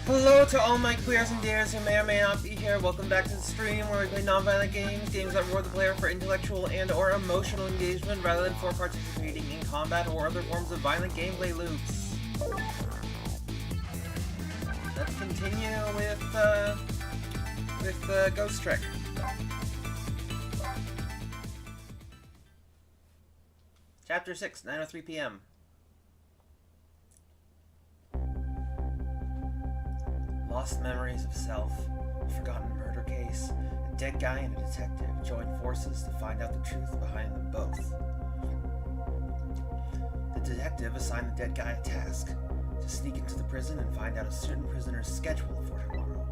Hello to all my queers and dares who may or may not be here. Welcome back to the stream where we play non-violent games that reward the player for intellectual and or emotional engagement rather than for participating in combat or other forms of violent gameplay loops. Let's continue with Ghost Trick. Chapter 6, 9:03 p.m. Lost memories of self, a forgotten murder case, a dead guy and a detective join forces to find out the truth behind them both. The detective assigned the dead guy a task, to sneak into the prison and find out a certain prisoner's schedule for tomorrow.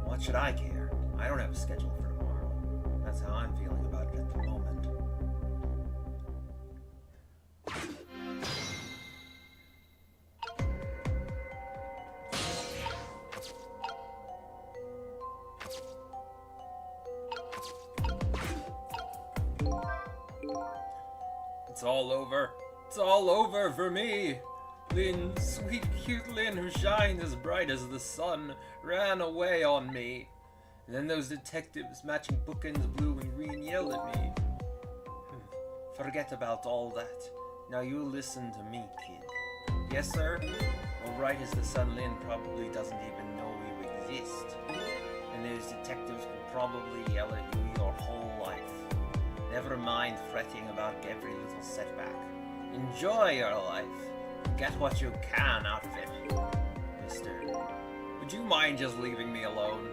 What should I care? I don't have a schedule for tomorrow. That's how I'm feeling about it at the moment. It's all over. It's all over for me. Lynn, sweet, cute Lynn, who shines as bright as the sun, ran away on me. And then those detectives, matching bookends blue and green, yelled at me. Forget about all that. Now you listen to me, kid. Yes, sir? Well, right as the sun, Lynn probably doesn't even know you exist. And those detectives will probably yell at you your whole life. Never mind fretting about every little setback. Enjoy your life. Get what you can out of it. Mister, would you mind just leaving me alone?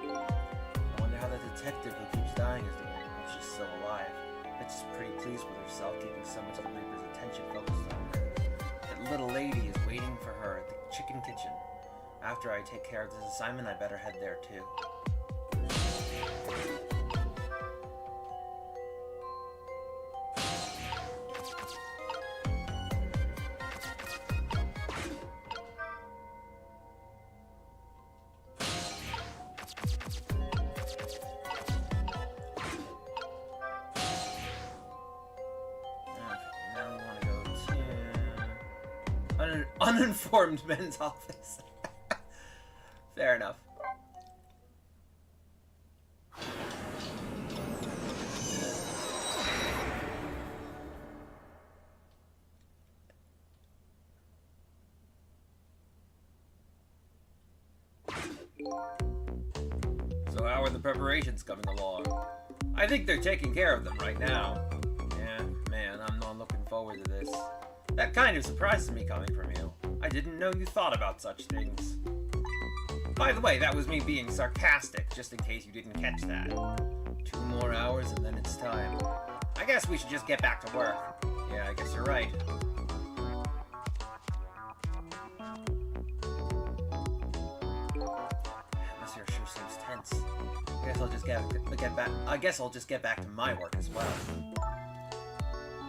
I wonder how the detective who keeps dying is doing, if she's still alive. Bet she's pretty pleased with herself, keeping so much of the Reaper's attention focused on her. That little lady is waiting for her at the chicken kitchen. After I take care of this assignment, I better head there too. Uninformed men's office. Fair enough. So how are the preparations coming along? I think they're taking care of them right now. Yeah, man, I'm not looking forward to this. That kind of surprises me coming from you. I didn't know you thought about such things. By the way, that was me being sarcastic, just in case you didn't catch that. 2 more hours and then it's time. I guess we should just get back to work. Yeah, I guess you're right. Atmosphere sure seems tense. I guess I'll just get back to my work as well.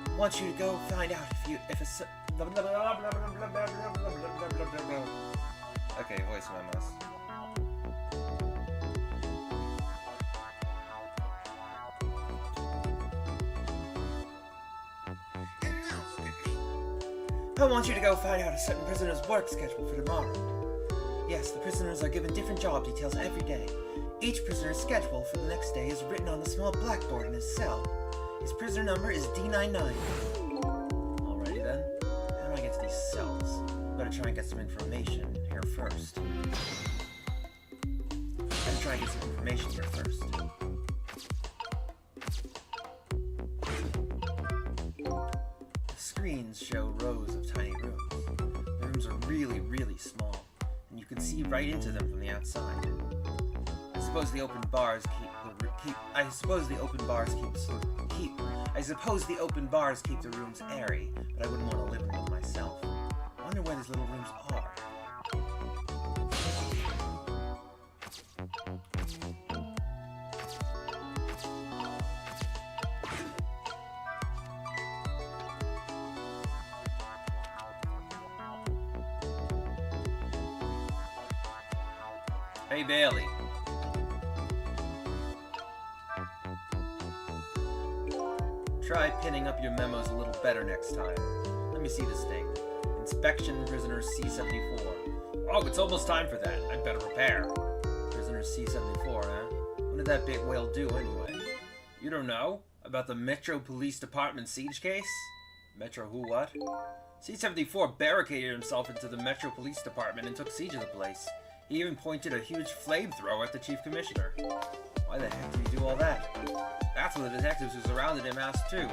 I want you to go find out if a okay, voice memos. I want you to go find out a certain prisoner's work schedule for tomorrow. Yes, the prisoners are given different job details every day. Each prisoner's schedule for the next day is written on the small blackboard in his cell. His prisoner number is D99. Alrighty then. How do I get to these cells? Better try and get some information here first. The screens show rows of tiny rooms. The rooms are really, really small, and you can see right into them from the outside. I suppose the open bars keep the rooms airy, but I wouldn't want to live in them myself. I wonder where these little rooms are. Hey, Bailey. Try pinning up your memos a little better next time. Let me see this thing. inspection prisoner C-74. Oh, it's almost time for that. I'd better prepare. Prisoner C-74, huh? What did that big whale do, anyway? You don't know? About the Metro Police Department siege case? Metro who what? C-74 barricaded himself into the Metro Police Department and took siege of the place. He even pointed a huge flamethrower at the Chief Commissioner. Why the heck did he do all that? That's what the detectives who surrounded him asked too.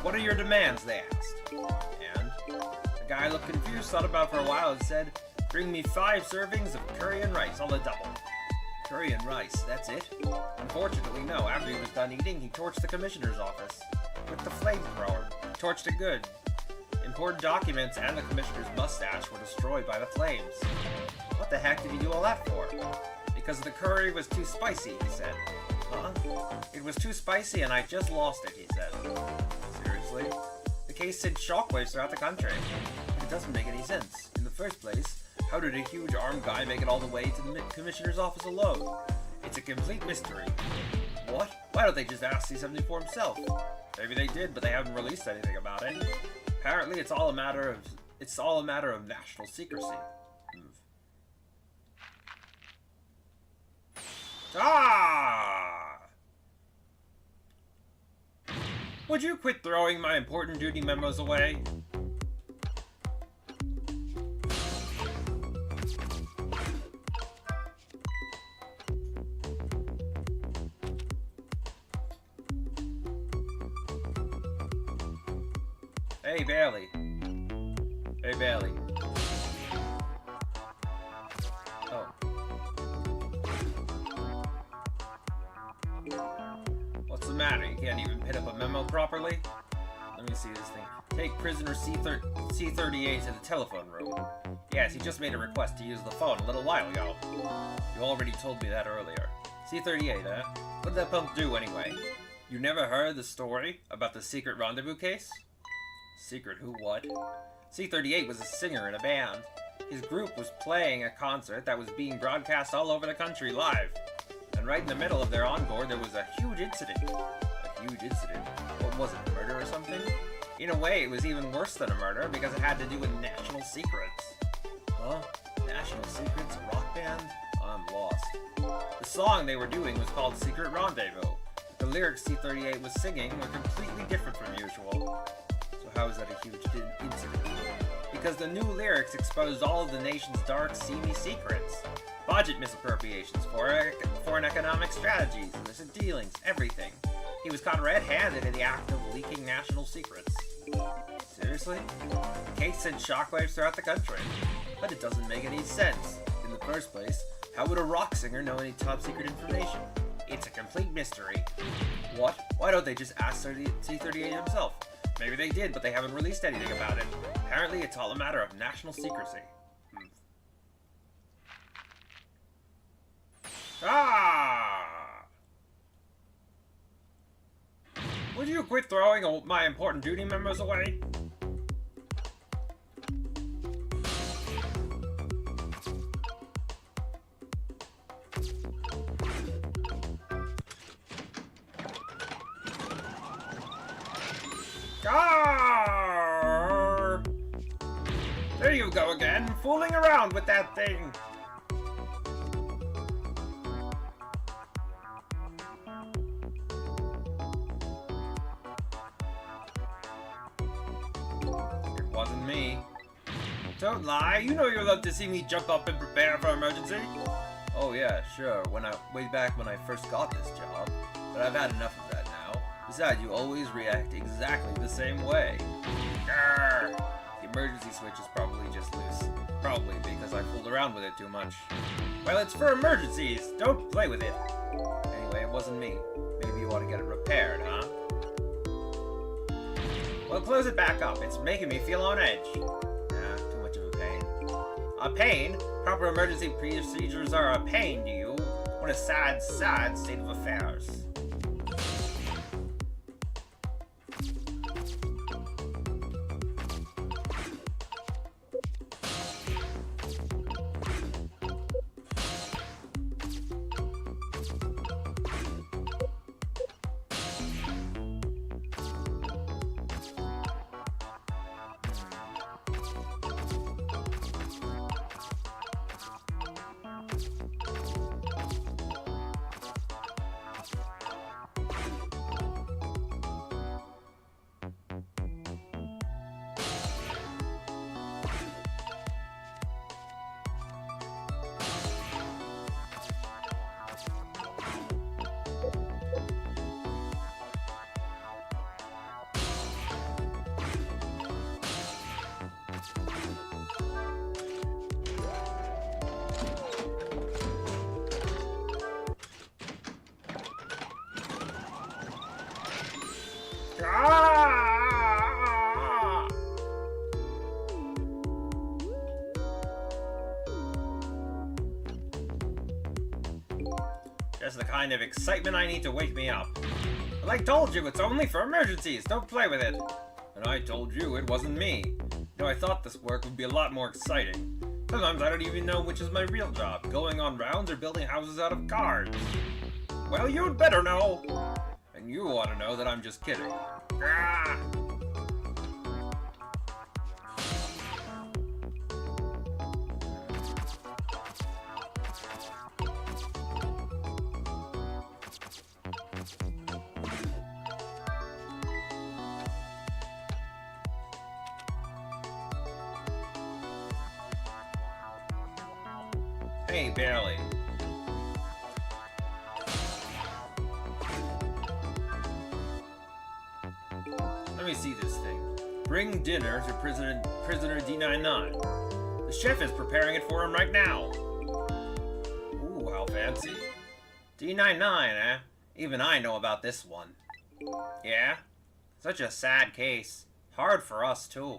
What are your demands, they asked. And the guy looked confused, thought about it for a while, and said, bring me 5 servings of curry and rice on the double. Curry and rice, that's it? Unfortunately, no. After he was done eating, he torched the commissioner's office. With the flamethrower. He torched it good. Important documents and the commissioner's mustache were destroyed by the flames. What the heck did he do all that for? Because the curry was too spicy, he said. Huh? It was too spicy and I just lost it, he said. Seriously? The case sent shockwaves throughout the country. It doesn't make any sense. In the first place, how did a huge armed guy make it all the way to the commissioner's office alone? It's a complete mystery. What? Why don't they just ask C-74 himself? Maybe they did, but they haven't released anything about it. Apparently, it's all a matter of national secrecy. Ah! Would you quit throwing my important duty memos away? Hey, Bailey. Hey, Bailey. Oh. What's the matter? You can't even put up a memo properly? Let me see this thing. Take prisoner C-38 to the telephone room. Yes, he just made a request to use the phone a little while ago. You already told me that earlier. C-38, huh? What did that punk do anyway? You never heard the story about the secret rendezvous case? Secret who what? C-38 was a singer in a band. His group was playing a concert that was being broadcast all over the country live. And right in the middle of their encore, there was a huge incident. A huge incident? What was it, murder or something? In a way, it was even worse than a murder because it had to do with national secrets. Huh? National secrets? A rock band? I'm lost. The song they were doing was called Secret Rendezvous. The lyrics C-38 was singing were completely different from usual. How is that a huge incident? Because the new lyrics exposed all of the nation's dark, seamy secrets. Budget misappropriations, foreign economic strategies, illicit dealings, everything. He was caught red-handed in the act of leaking national secrets. Seriously? The case sent shockwaves throughout the country. But it doesn't make any sense. In the first place, how would a rock singer know any top-secret information? It's a complete mystery. What? Why don't they just ask C-38 himself? Maybe they did, but they haven't released anything about it. Apparently, it's all a matter of national secrecy. Ah! Would you quit throwing my important duty memos away? Arr! There you go again, fooling around with that thing. It wasn't me. Don't lie, you know you love to see me jump up and prepare for emergency. Oh yeah, sure, way back when I first got this job. But I've had enough of that now. Besides, you always react exactly the same way. Grr. The emergency switch is probably just loose. Probably because I fooled around with it too much. Well, it's for emergencies! Don't play with it! Anyway, it wasn't me. Maybe you want to get it repaired, huh? Well, close it back up. It's making me feel on edge. Nah, too much of a pain. A pain? Proper emergency procedures are a pain to you. What a sad, sad state of affairs. Ah! Just the kind of excitement I need to wake me up. But I told you, it's only for emergencies. Don't play with it. And I told you it wasn't me. Though I thought this work would be a lot more exciting. Sometimes I don't even know which is my real job, going on rounds or building houses out of cards. Well, you'd better know. And you ought to know that I'm just kidding. Ah! Hey, Barely. Let me see this thing. Bring dinner to prisoner D99. The chef is preparing it for him right now. Ooh, how fancy. D99, eh? Even I know about this one. Yeah? Such a sad case. Hard for us, too.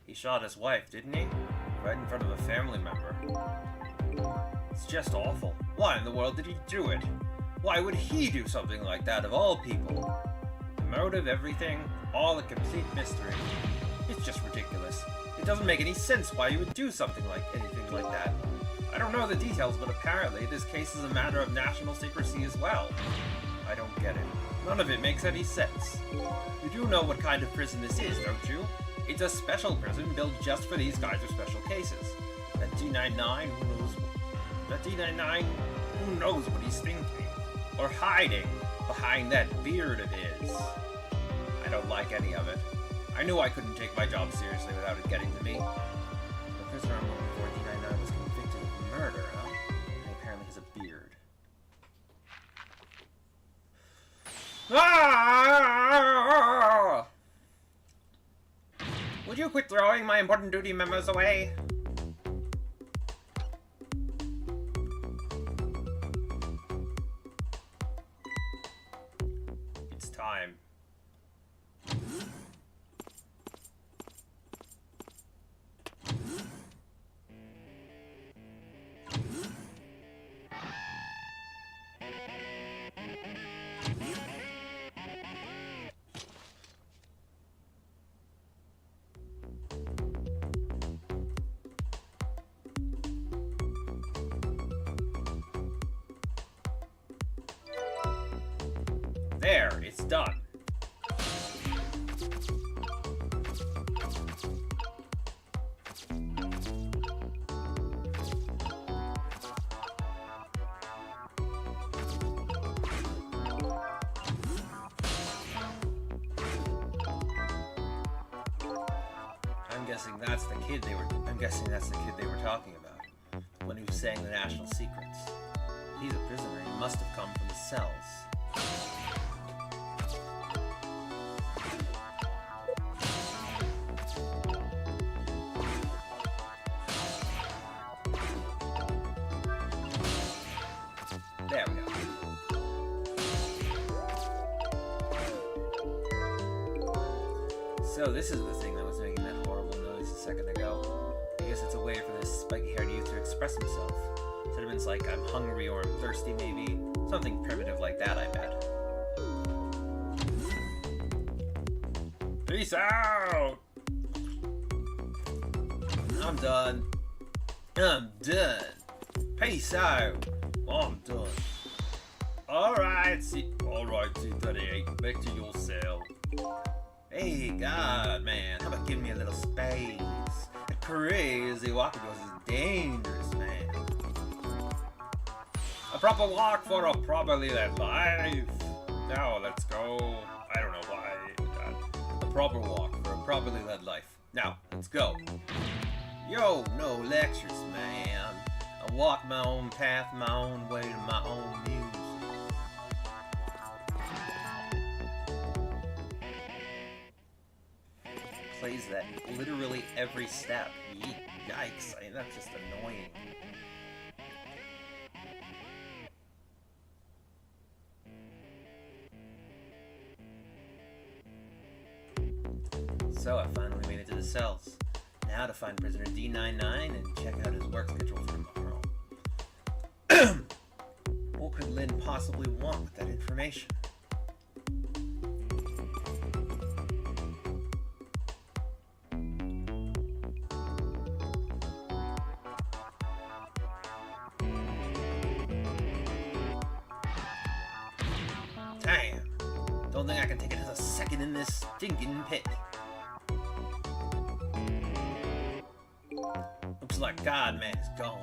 He shot his wife, didn't he? Right in front of a family member. It's just awful. Why in the world did he do it? Why would he do something like that of all people? The motive, everything, all a complete mystery. It's just ridiculous. It doesn't make any sense why you would do something like anything like that. I don't know the details, but apparently this case is a matter of national secrecy as well. I don't get it. None of it makes any sense. You do know what kind of prison this is, don't you? It's a special prison built just for these kinds of special cases. That D99, who knows what he's thinking? Or hiding behind that beard of his. I don't like any of it. I knew I couldn't take my job seriously without it getting to me. The prisoner I'm looking for, D99, was convicted of murder, huh? And he apparently has a beard. Ah! Would you quit throwing my important duty memos away? It's time. There, it's done. I'm guessing that's the kid they were talking about. The one who sang the national secrets. He's a prisoner. He must have come from the cells. There we go. So this is the thing that was making that horrible noise a second ago. I guess it's a way for this spiky-haired youth to express himself. Sentiments like I'm hungry or I'm thirsty maybe. Something primitive like that, I bet. Peace out! I'm done. I'm done. Peace out. I'm done. Alright, C38, back to your cell. Hey, God, man, how about giving me a little space? The crazy walk of yours is dangerous, man. A proper walk for a properly led life. Now, let's go. I don't know why. A proper walk for a properly led life. Now, let's go. Yo, no lectures, man. I walk my own path, my own way to my own music. Plays that literally every step. Yikes, I mean, that's just annoying. the cells. Now to find prisoner D99 and check out his work schedule for tomorrow. What could Lynn possibly want with that information? Damn! Don't think I can take another second in this stinking pit. Looks like God-Man is gone.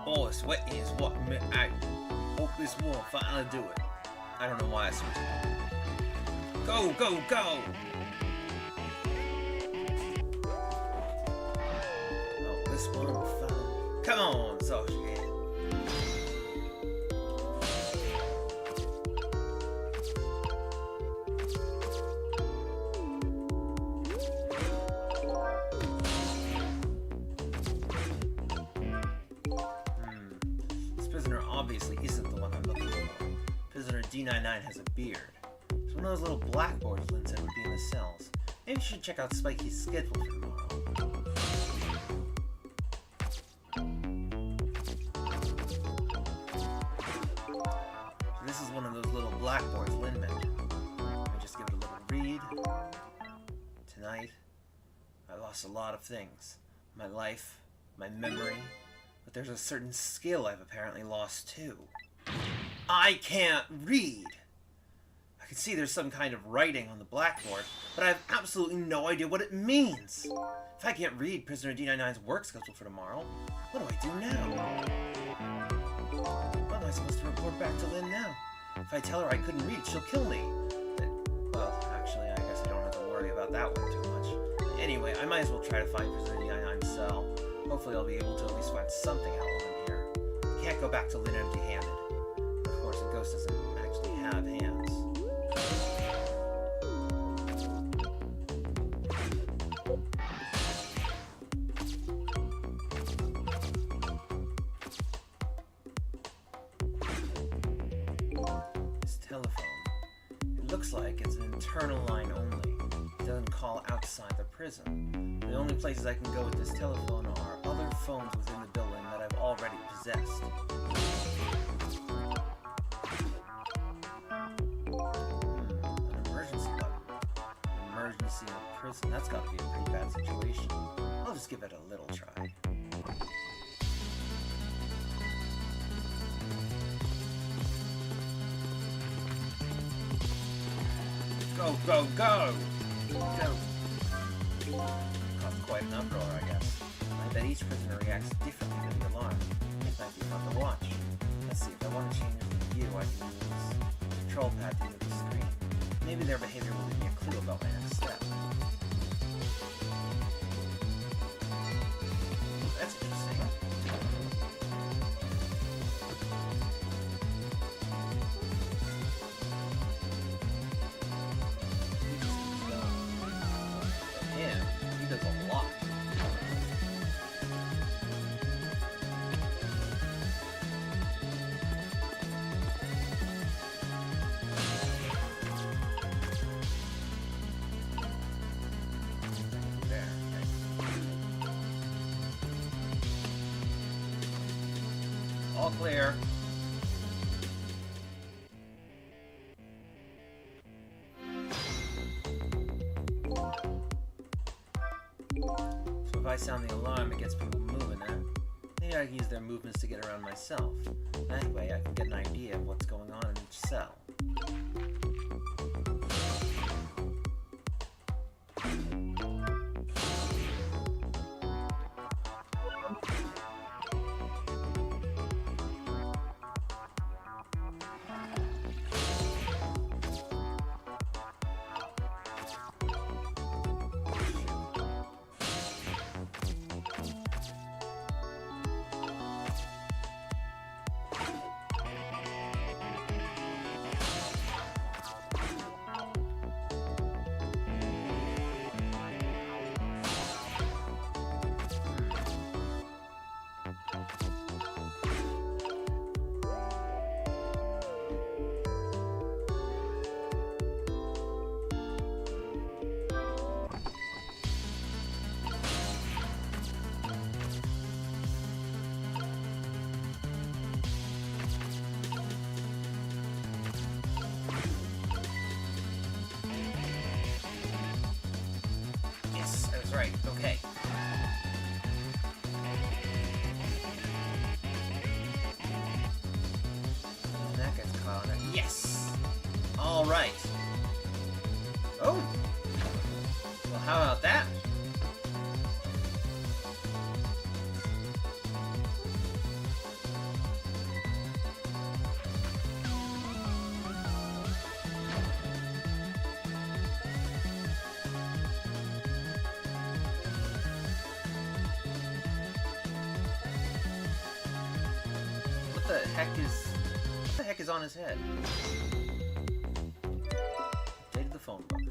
Boy, sweating is what me out. Hope this won't finally do it. I don't know why I switched it. Go, go, go! Oh, this one will find. Come on, Sasha. Obviously isn't the one I'm looking for. Prisoner D99 has a beard. It's one of those little blackboards Lynn said would be in the cells. Maybe you should check out Spikey's schedule for tomorrow. So this is one of those little blackboards Lynn mentioned. Let me just give it a little read. Tonight, I lost a lot of things. My life, my memory. But there's a certain skill I've apparently lost too. I can't read! I can see there's some kind of writing on the blackboard, but I have absolutely no idea what it means. If I can't read Prisoner D99's work schedule for tomorrow, what do I do now? What am I supposed to report back to Lynn now? If I tell her I couldn't read, she'll kill me. Well, actually, I guess I don't have to worry about that one too much. Anyway, I might as well try to find Prisoner D99's cell. Hopefully I'll be able to at least find something out while I'm here. I can't go back to Lynn empty-handed. Of course, a ghost doesn't actually have hands. This telephone. It looks like it's an internal line only. It doesn't call outside the prison. The only places I can go with this telephone are other phones within the building that I've already possessed. An emergency button. An emergency in a prison. That's got to be a pretty bad situation. I'll just give it a little try. Go, go, go! Go! Caused quite an uproar, I guess. I bet each prisoner reacts differently to the alarm. It might be fun to watch. Let's see, if I want to change the view, I can use the control pad to move the screen. Maybe their behavior will give me a clue about my next step. That's interesting. Yeah, he does a lot. There. All clear. So if I sound the alarm, it gets people moving, huh? Maybe I can use their movements to get around myself. That way I can get an idea of what's going on in each cell. That's right. Okay. That gets caught on it. Yes! Alright. Oh! Well, how about that? What the heck is on his head? Updated the phone book.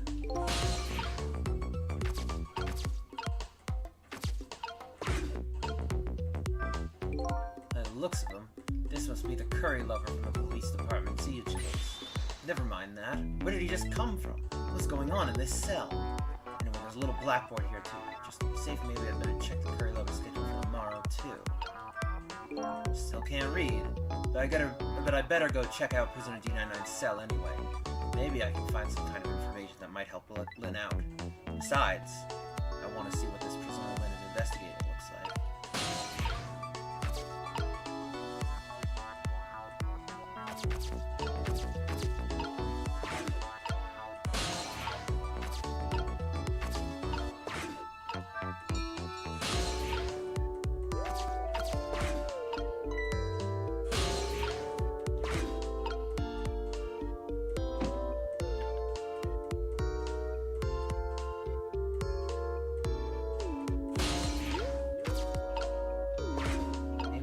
By the looks of him, this must be the curry lover from the police department siege case. Never mind that. Where did he just come from? What's going on in this cell? Anyway, there's a little blackboard here too. Just to be safe, maybe I'd better check the curry lover schedule for tomorrow too. Still can't read, but I better go check out Prisoner D99's cell anyway. Maybe I can find some kind of information that might help Lynn out. Besides, I want to see what this prisoner Lynn is investigating looks like.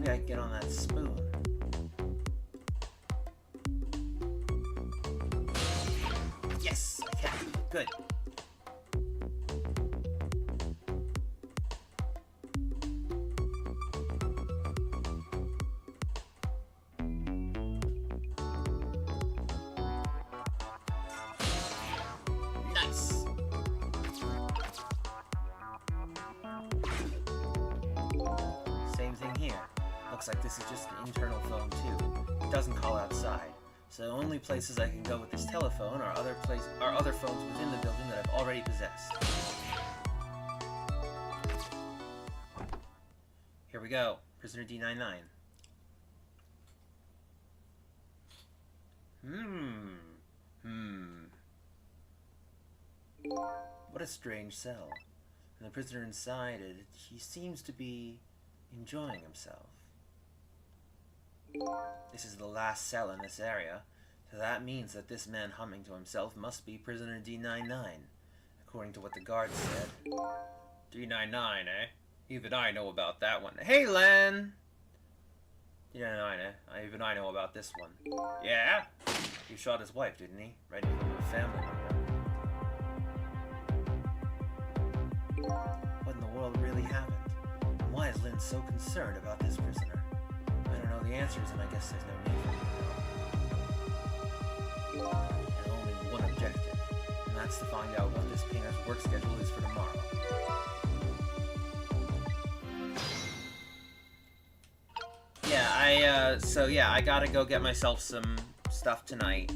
I get on that spoon. Yes, I can. Good. Nice. Same thing here. Looks like this is just an internal phone too. It doesn't call outside. So the only places I can go with this telephone are other phones within the building that I've already possessed. Here we go. Prisoner D99. What a strange cell. And the prisoner inside it, he seems to be enjoying himself. This is the last cell in this area, so that means that this man humming to himself must be Prisoner D99, according to what the guard said. D99, eh? Even I know about that one. Hey, Len! D99, eh? Even I know about this one. Yeah? He shot his wife, didn't he? Right in front of a family member. What in the world really happened? And why is Lynn so concerned about this prisoner? I don't know the answers, and I guess there's no need for me to know. And only one objective, and that's to find out what this painter's work schedule is for tomorrow. Yeah, I gotta go get myself some stuff tonight.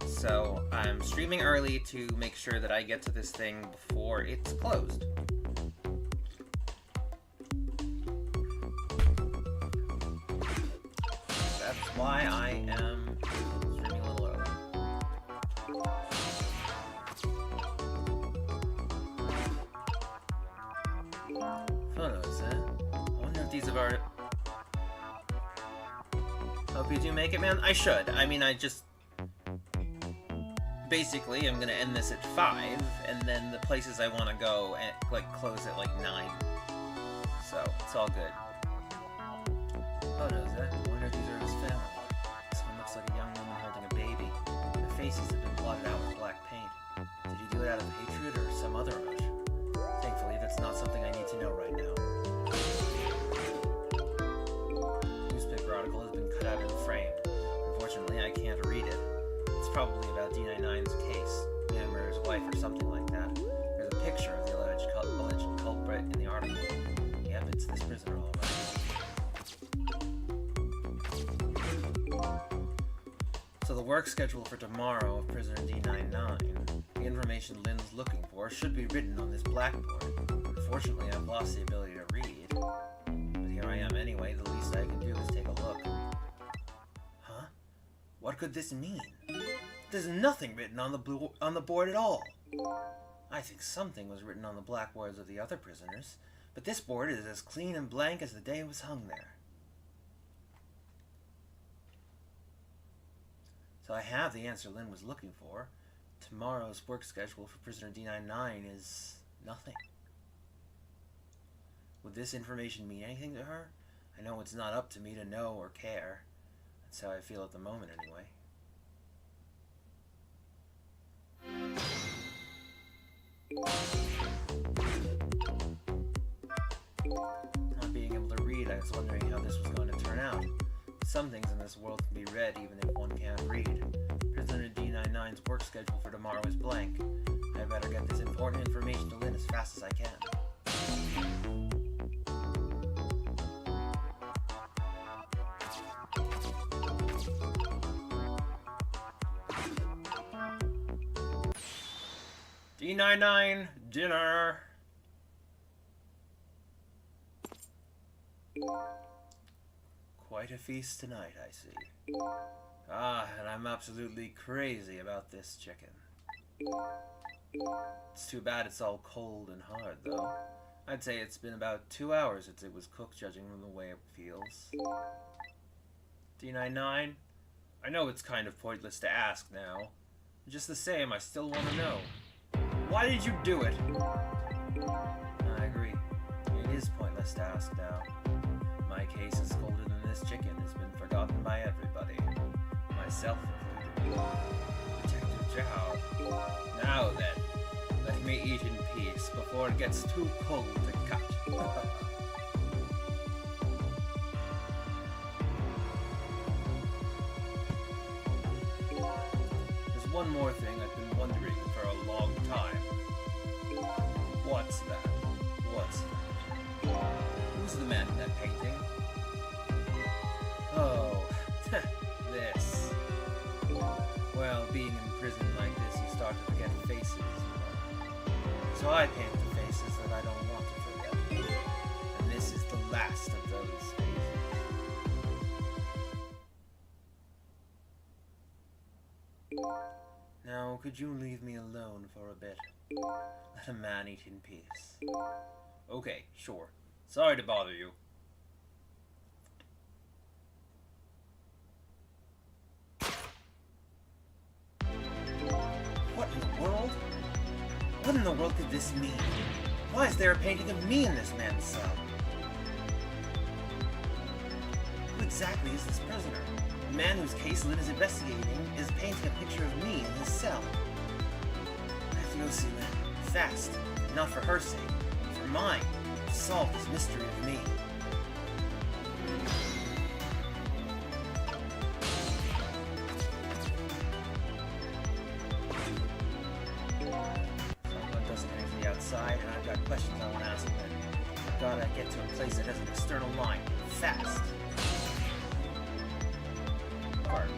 So I'm streaming early to make sure that I get to this thing before it's closed. That's why I am streaming a little early. Photos, eh? I wonder if these have already... Hope you do make it, man. I should. I mean, I just... Basically, I'm gonna end this at 5, and then the places I want to go, close at, 9. So, it's all good. Photos, eh? I wonder if these are his family. This one looks like a young woman holding a baby. Their faces have been blotted out with black paint. Did he do it out of hatred or some other emotion? Thankfully, that's not something I need to know right now. The newspaper article has been cut out and framed. Unfortunately, I can't read it. It's probably about D99's case, him or his wife or something like that. There's a picture of the alleged culprit in the article. Yep, it's this prisoner, all right. So the work schedule for tomorrow of Prisoner D99. The information information Lynn's looking for should be written on this blackboard. Unfortunately, I've lost the ability to read. But here I am anyway, the least I can do is take a look. Huh? What could this mean? There's nothing written on the board at all. I think something was written on the blackboards of the other prisoners, but this board is as clean and blank as the day it was hung there. So I have the answer Lynn was looking for. Tomorrow's work schedule for prisoner D99 is nothing. Would this information mean anything to her? I know it's not up to me to know or care. That's how I feel at the moment, anyway. Not being able to read, I was wondering how this was going to turn out. Some things in this world can be read even if one can't read. Prisoner D99's work schedule for tomorrow is blank. I better get this important information to Lynn as fast as I can. D99 dinner. Quite a feast tonight, I see. Ah, and I'm absolutely crazy about this chicken. It's too bad it's all cold and hard, though. I'd say it's been about 2 hours since it was cooked, judging from the way it feels. D99? I know it's kind of pointless to ask now. Just the same, I still want to know. Why did you do it? I agree. It is pointless to ask now. My case is colder than this chicken has been forgotten by everybody. Myself included. Detective Chow. Now then, let me eat in peace before it gets too cold to cut. There's one more thing I've been wondering for a long time. What's that? What's that? Who's the man in that painting? Oh, this. Well, being in prison like this, you start to forget faces, you know. So I paint the faces that I don't want to forget. And this is the last of those faces. Now, could you leave me alone for a bit? Let a man eat in peace. Okay, sure. Sorry to bother you. What in the world? What in the world could this mean? Why is there a painting of me in this man's cell? Who exactly is this prisoner? The man whose case Lynn is investigating is painting a picture of me in his cell. I have to go see Lynn. Fast. Not for her sake. For mine. To solve this mystery of me. Someone doesn't hear me outside, and I've got questions I want to ask Lynn. I've got to get to a place that has an external line. Fast. Hard.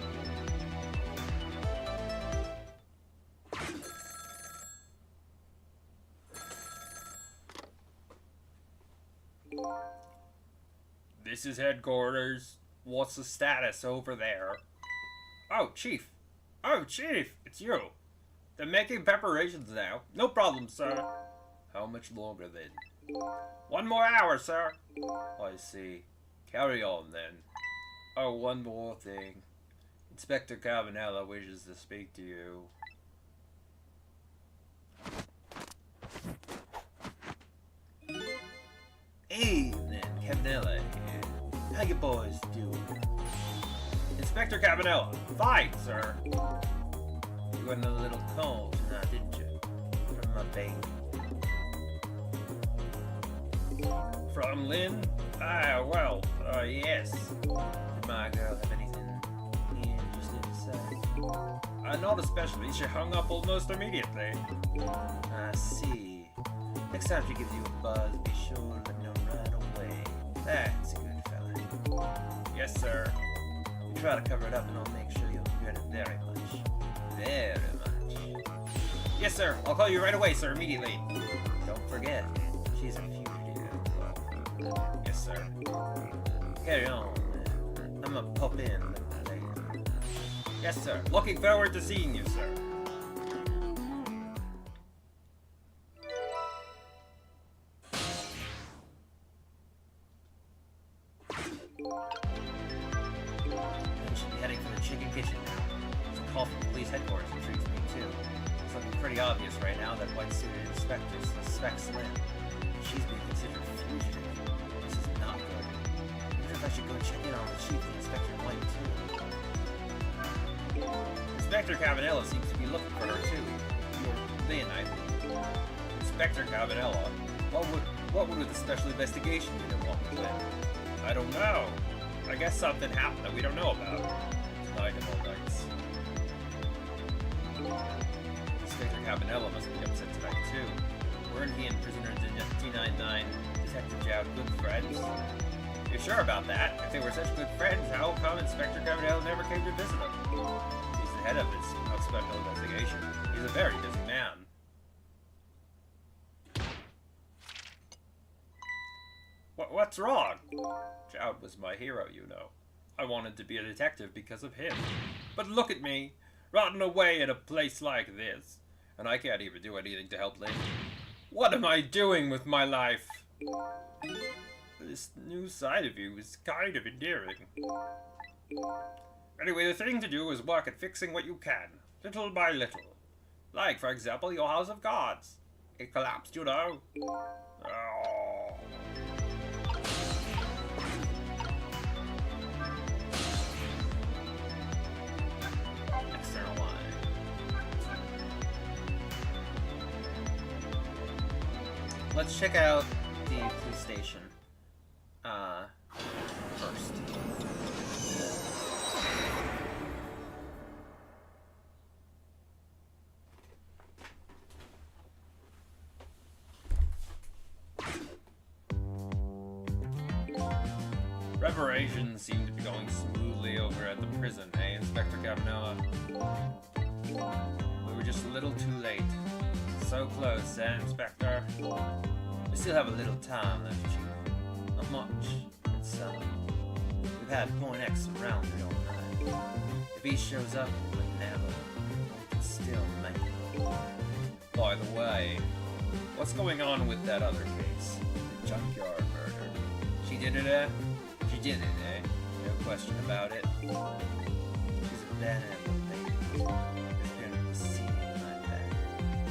This is headquarters. What's the status over there? Oh, Chief. Oh, Chief, it's you. They're making preparations now. No problem, sir. How much longer then? 1 more hour, sir. I see. Carry on, then. Oh, one more thing. Inspector Cabanela wishes to speak to you. Evening, Cabanela here. How you boys doing? Inspector Cabanela. Fine, sir. You got a little cold now, didn't you? From my baby. From Lynn? Ah, well, yes. Did my girl have anything interesting to say? Not especially. She hung up almost immediately. I see. Next time she gives you a buzz, be sure to let me know right away. That's a good fella. Yes, sir. You try to cover it up and I'll make sure you'll regret it very much. Very much. Yes, sir. I'll call you right away, sir, immediately. Don't forget, she's a fugitive. Yes, sir. Carry on. I'm gonna pop in later. Yes, sir. Looking forward to seeing you, sir. I should be heading for the chicken kitchen now. It's a call from police headquarters intrigues me, too. It's looking pretty obvious right now that white-suited inspector suspects Lynn. She's being considered a fugitive. This is not good. I wonder if I should go check in on the chief and Inspector White, too. Inspector Cavanella seems to be looking for her, too. Or Lynn, I think. Inspector Cavanella? What would the Special Investigation Unit want with Lynn? I don't know. I guess something happened that we don't know about. Night of all nights. Inspector Cabanella must be upset tonight, too. Weren't he and prisoner D99 Detective Jowd good friends? You're sure about that? If they were such good friends, how come Inspector Cabanella never came to visit them? He's the head of this special investigation. He's a very busy man. What's wrong? Jowd was my hero, you know. I wanted to be a detective because of him. But look at me, rotting away in a place like this. And I can't even do anything to help Lynn. What am I doing with my life? This new side of you is kind of endearing. Anyway, the thing to do is work at fixing what you can, little by little. Like, for example, your House of Gods. It collapsed, you know. Oh. External line. Let's check out the police station. First. Reparations seem to be going smoothly over at the prison, eh, Inspector Cabanella? We were just a little too late. So close, eh, Inspector? We still have a little time left, Chief. Not much, but some. We've had Point X surrounded all night. If he shows up, we'll never. We can still make it. By the way, what's going on with that other case? The junkyard murder. She did it, eh? She did it, eh? No question about it. She's a bad baby. There's been a scene like that.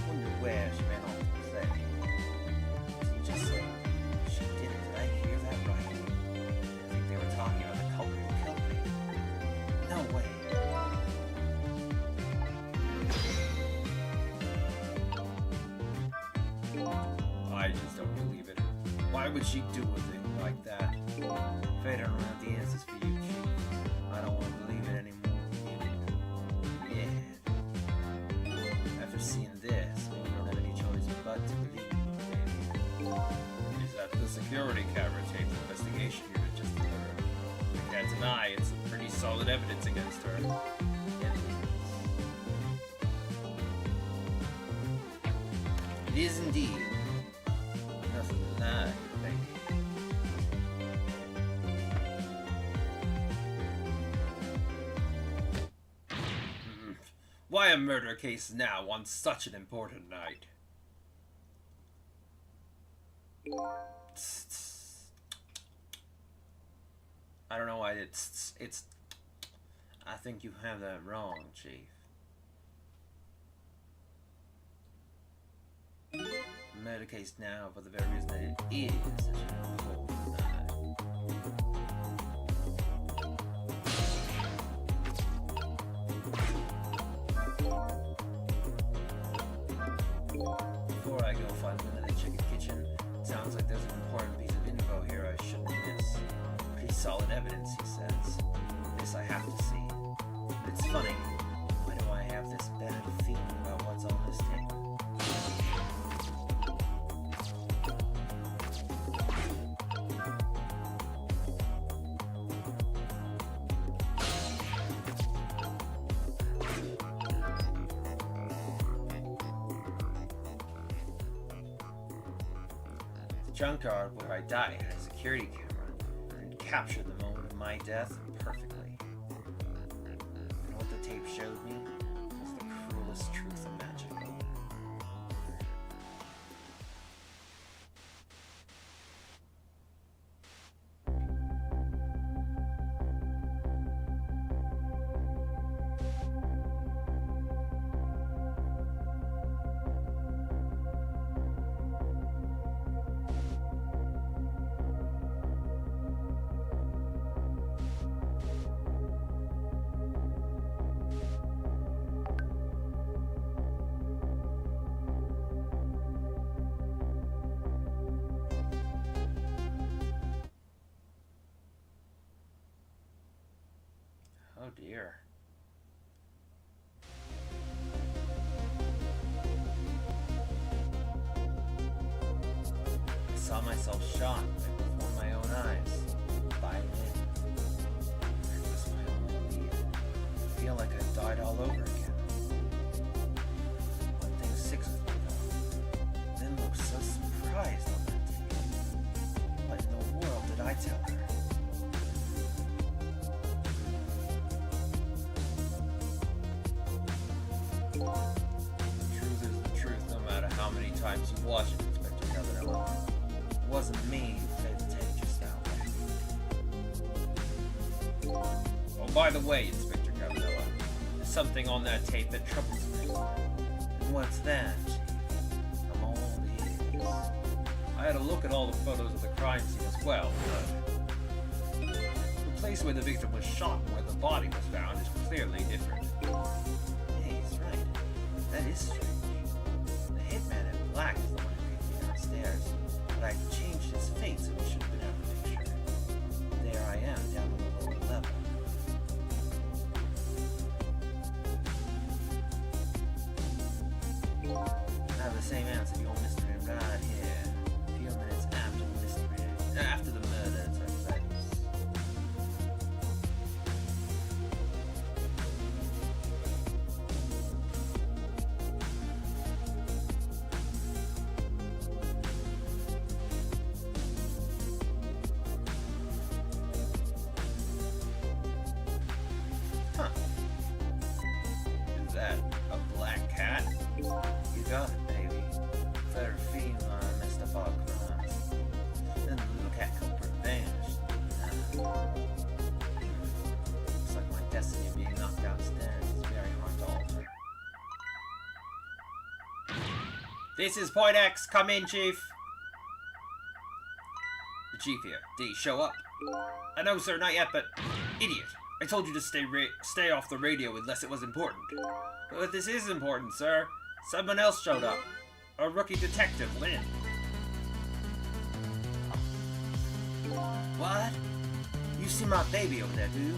Wonder where she ran off to play. You just said she did it. Did I hear that right? I think they were talking about the culprit who killed me. No way. I just don't believe it. Why would she do a thing like that? If I don't have the answers for you, Chief, I don't want to believe it anymore. Yeah. After seeing this, we don't have any choice but to believe, baby. Is that the security camera tape investigation unit just delivered? We can't deny it's some pretty solid evidence against her. It is indeed. Nothing to deny, baby. Why a murder case now on such an important night? I don't know why it's I think you have that wrong, Chief. Murder case now for the very reason that it is such an important night. Before I go find them in the chicken kitchen, sounds like there's an important piece of info here I shouldn't miss. Pretty solid evidence, he says. This I have to see. But it's funny. Why do I have this bad feeling about what's on this table? junkyard where I died had a security camera and captured the moment of my death perfectly. And what the tape showed me was the cruelest truth imaginable. Oh dear. I saw myself shot right before my own eyes by Lynn. It was my only lead. I feel like I died all over again. One thing sticks with me though. Lynn looked so surprised on that day. What in the world did I tell her? How many times you watch it, Inspector Cavanella. It wasn't me who played the tape just now. Oh, by the way, Inspector Cavanella, there's something on that tape that troubles me. And what's that, Chief? I'm all ears. I had a look at all the photos of the crime scene as well, but the place where the victim was shot and where the body was found is clearly different. Hey, he's right. That is strange. Hitman in black is the one who came me downstairs, but I changed his fate so he should have been out of the picture. There I am, down on the lower level. I have the same answer to your mystery right here. A few minutes after the murder took place. Is that a black cat? You got it, baby. Third feline messed up our crimes. Then the little cat culprit vanished. Looks like my destiny of being knocked downstairs is very hard to alter. This is Point X. Come in, Chief. The Chief here. D, show up. No, sir, not yet, but... Idiot. I told you to stay off the radio unless it was important. But this is important, sir. Someone else showed up. A rookie detective, Lynn. What? You see my baby over there, dude?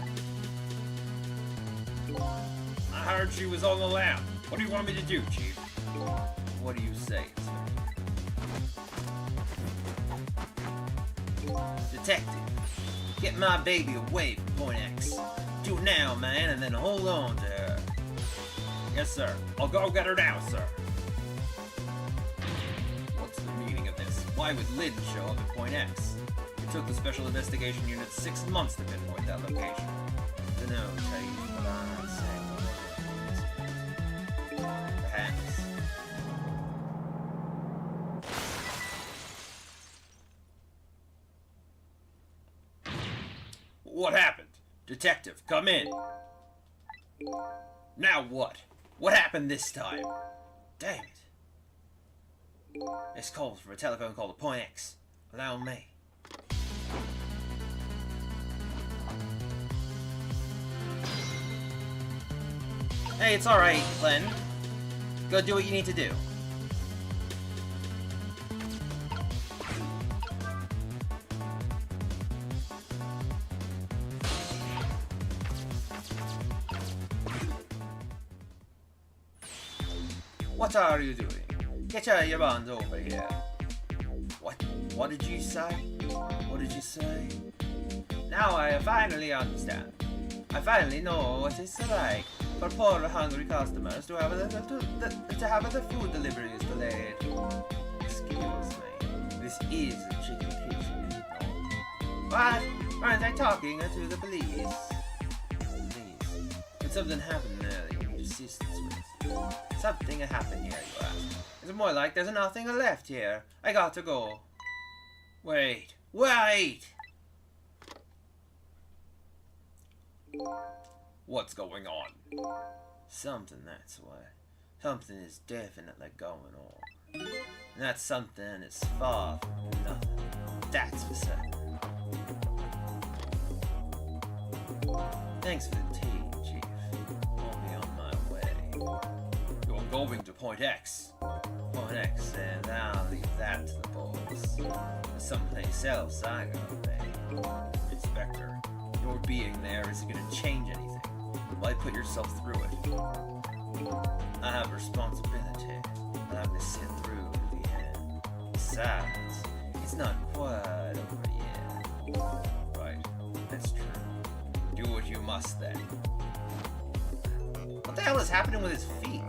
I heard she was on the lam. What do you want me to do, Chief? What do you say, sir? Detective. Get my baby away from Point X. Do it now, man, and then hold on to her. Yes, sir. I'll go get her now, sir. What's the meaning of this? Why would Lynn show up at Point X? It took the Special Investigation Unit 6 months to pinpoint that location. Dunno, Chief, but I'm saying perhaps. What happened? Detective, come in. Now what? What happened this time? Damn it. This calls for a telephone call to Point X. Allow me. Hey, it's alright, Glenn. Go do what you need to do. What are you doing? Get your buns over here. What did you say? What did you say? Now I finally understand. I finally know what it's like for poor hungry customers to have the food deliveries delayed. Excuse me. This is a chicken kitchen. What? Aren't I talking to the police? Please. Did something happen there that you need assistance with? Something happened here, you ask. It's more like there's nothing left here. I got to go. Wait. Wait! What's going on? Something, that's why. Something is definitely going on. And that something is far from nothing. That's for certain. Thanks for the tea, Chief. I'll be on my way. You're going to Point X. Point X, and I'll leave that to the boys. There's someplace else I gotta be. Inspector, your being there isn't gonna change anything. Why put yourself through it? I have a responsibility that I'm gonna sit through to the end. Besides, it's not quite over yet. Right, that's true. Do what you must then. What the hell is happening with his feet?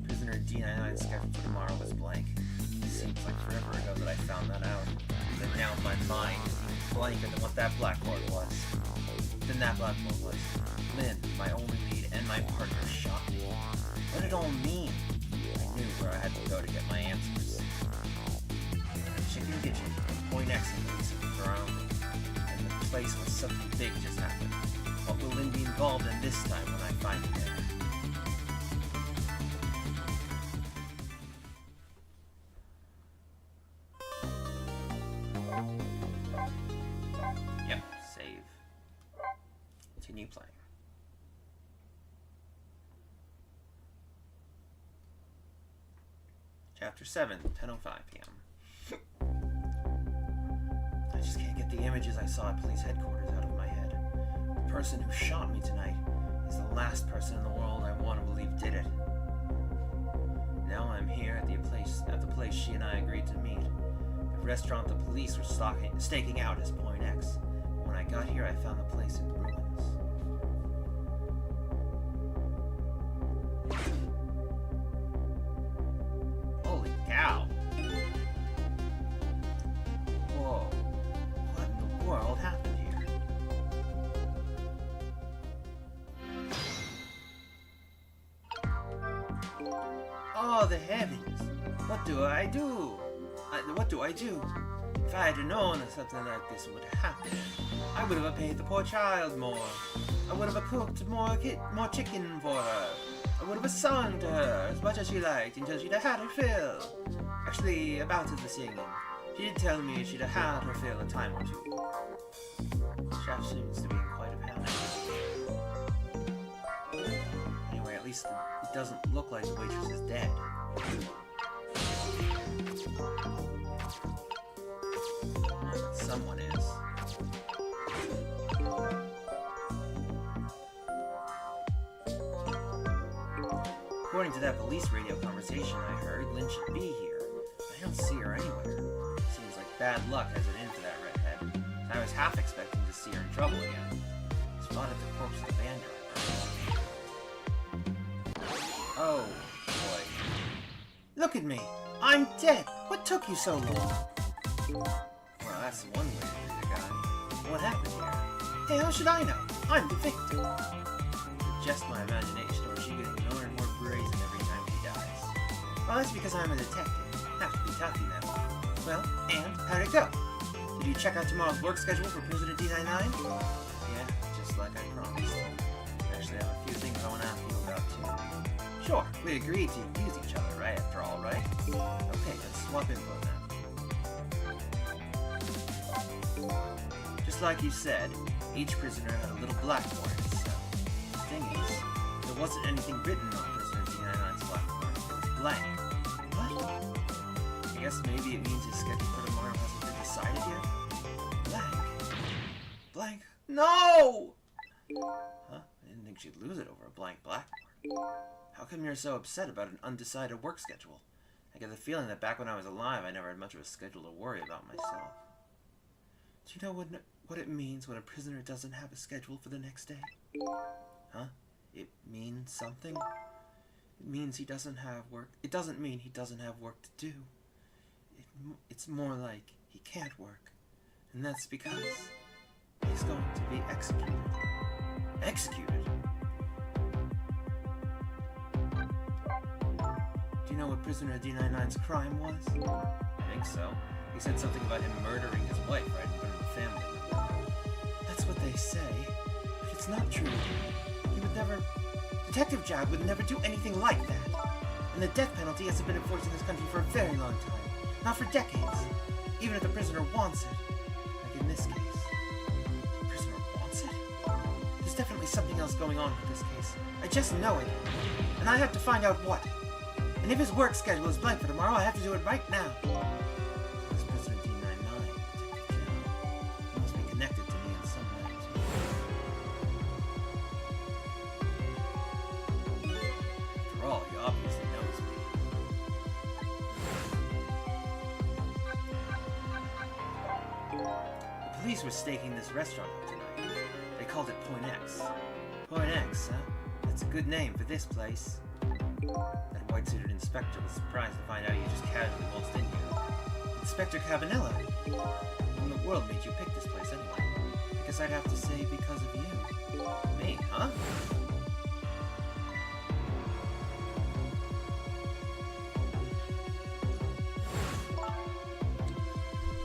Prisoner D99 schedule for tomorrow was blank. It seems like forever ago that I found that out. But now my mind is blanker than what that blackboard was. Then that blackboard was. Lynn, my only lead, and my partner shot me. What did it all mean? I knew where I had to go to get my answers. Chicken Kitchen, Point X and police around me. And the place where something big just happened. What will Lynn be involved in this time when I find her there? Yep, save. Continue playing. Chapter 7, 10:05 p.m. I just can't get the images I saw at police headquarters out of my head. The person who shot me tonight is the last person in the world I want to believe did it. Now I'm here at the place she and I agreed to meet. The restaurant the police were staking out as Point X. When I got here, I found the place in ruins. Holy cow! Whoa. What in the world happened here? Oh, the heavens! What do I do? What do I do? If I had known that something like this would happen, I would have paid the poor child more. I would have cooked more chicken for her. I would have sung to her as much as she liked until she'd have had her fill. Actually, about the singing, she did tell me she'd have had her fill a time or two. Chef seems to be in quite a panic. Anyway, at least it doesn't look like the waitress is dead. Someone is. According to that police radio conversation I heard, Lynn should be here. I don't see her anywhere. Seems like bad luck has it in for that redhead. I was half expecting to see her in trouble again. Spotted the corpse of the van driver. Oh, boy. Look at me! I'm dead! What took you so long? Well, that's one way to do the guy. What happened here? Hey, how should I know? I'm the victim. It's just my imagination, or she getting more and more brazen every time she dies. Well, that's because I'm a detective. Have to be tough, you know. Well, and how'd it go? Did you check out tomorrow's work schedule for Prisoner D99? Yeah, just like I promised. Actually, I have a few things I want to ask you about, too. Sure, we agreed to use each other, right, after all, right? Okay, let's swap info then. Just like you said, each prisoner had a little blackboard in his cell. The thing is, there wasn't anything written on Prisoner D99's blackboard. It was blank. What? I guess maybe it means his schedule for tomorrow hasn't been decided yet? Blank. Blank. No! Huh? I didn't think she'd lose it over a blank blackboard. How come you're so upset about an undecided work schedule? I get the feeling that back when I was alive, I never had much of a schedule to worry about myself. Do you know what it means when a prisoner doesn't have a schedule for the next day? Huh? It means something? It means he doesn't have work. It doesn't mean he doesn't have work to do. It's more like he can't work. And that's because he's going to be executed. Executed? Do you know what Prisoner D99's crime was? I think so. He said something about him murdering his wife right in front of the family. That's what they say, but it's not true. He would never... Detective Jag would never do anything like that. And the death penalty hasn't been enforced in this country for a very long time. Not for decades. Even if the prisoner wants it. Like in this case. The prisoner wants it? There's definitely something else going on with this case. I just know it. And I have to find out what. And if his work schedule is blank for tomorrow, I have to do it right now. This Prisoner D99, Detective Jag. He must be connected to me in some way, too. After all, he obviously knows me. The police were staking this restaurant up tonight. They called it Point X. Point X, huh? That's a good name for this place. That white-suited inspector was surprised to find out you just casually waltzed in here. Inspector Cabanella. Who in the world made you pick this place anyway? I guess I'd have to say because of you. Me, huh?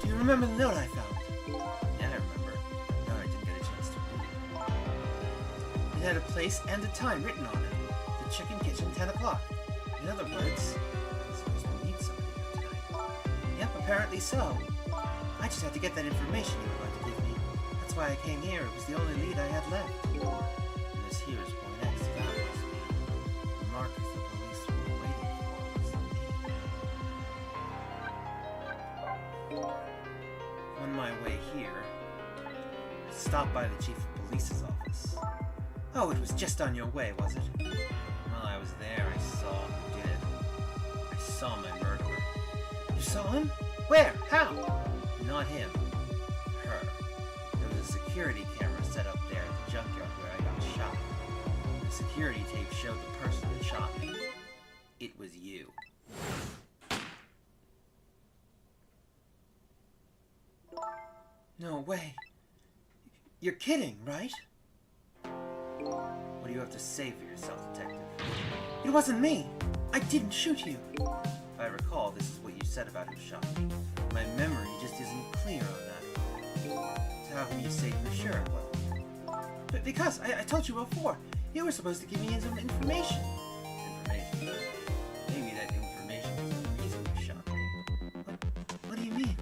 Do you remember the note I found? Yeah, I remember. No, I didn't get a chance to read It had a place and a time written on it. The Chicken Kitchen, 10 o'clock. In other words, I'm supposed to meet somebody here tonight. Yep, apparently so. I just had to get that information you were going to give me. That's why I came here. It was the only lead I had left. And this here is Point X. That must be the markers the police were waiting for. Was me. On my way here, I stopped by the chief of police's office. Oh, it was just on your way, was it? While I was there, I saw who did it. I saw my murderer. You saw him? Where? How? Not him. Her. There was a security camera set up there at the junkyard where I got shot. The security tape showed the person that shot me. It was you. No way. You're kidding, right? What do you have to say for yourself, Detective? It wasn't me. I didn't shoot you. If I recall, this is what you said about who shot me. My memory just isn't clear on that. So how can you say for sure it wasn't? But because I told you before, you were supposed to give me some information. Information? Maybe that information was the reason you shot me. What do you mean?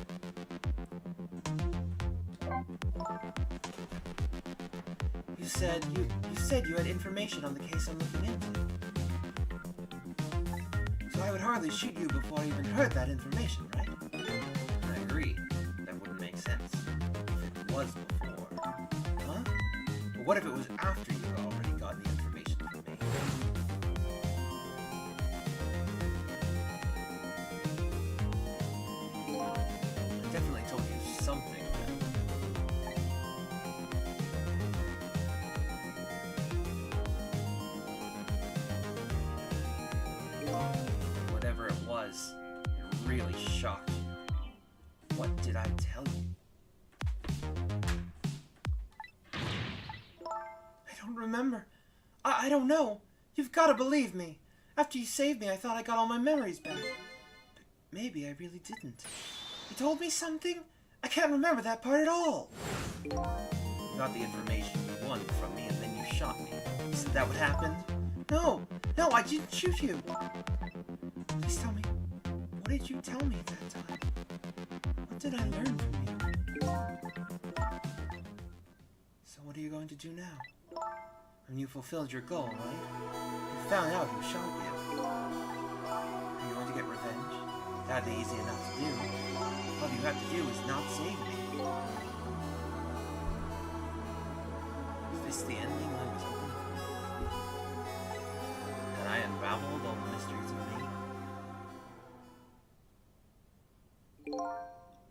You said you had information on the case I'm looking into. So I would hardly shoot you before I even heard that information, right? I agree. That wouldn't make sense. If it was before. Huh? But what if it was after you had already gotten the information from me? I definitely told you something then. Whatever it was, it really shocked you. What did I tell you? I don't remember. I don't know. You've got to believe me. After you saved me, I thought I got all my memories back. But maybe I really didn't. You told me something? I can't remember that part at all. You got the information you wanted from me and then you shot me. Isn't that what happened? No, I didn't shoot you. Please tell me, what did you tell me at that time? What did I learn from you? So what are you going to do now? I mean, you fulfilled your goal, right? You found out who shot you. Are you going to get revenge? That'd be easy enough to do. All you have to do is not save me. Is this the ending I was hoping for? That I unraveled all the mysteries of me?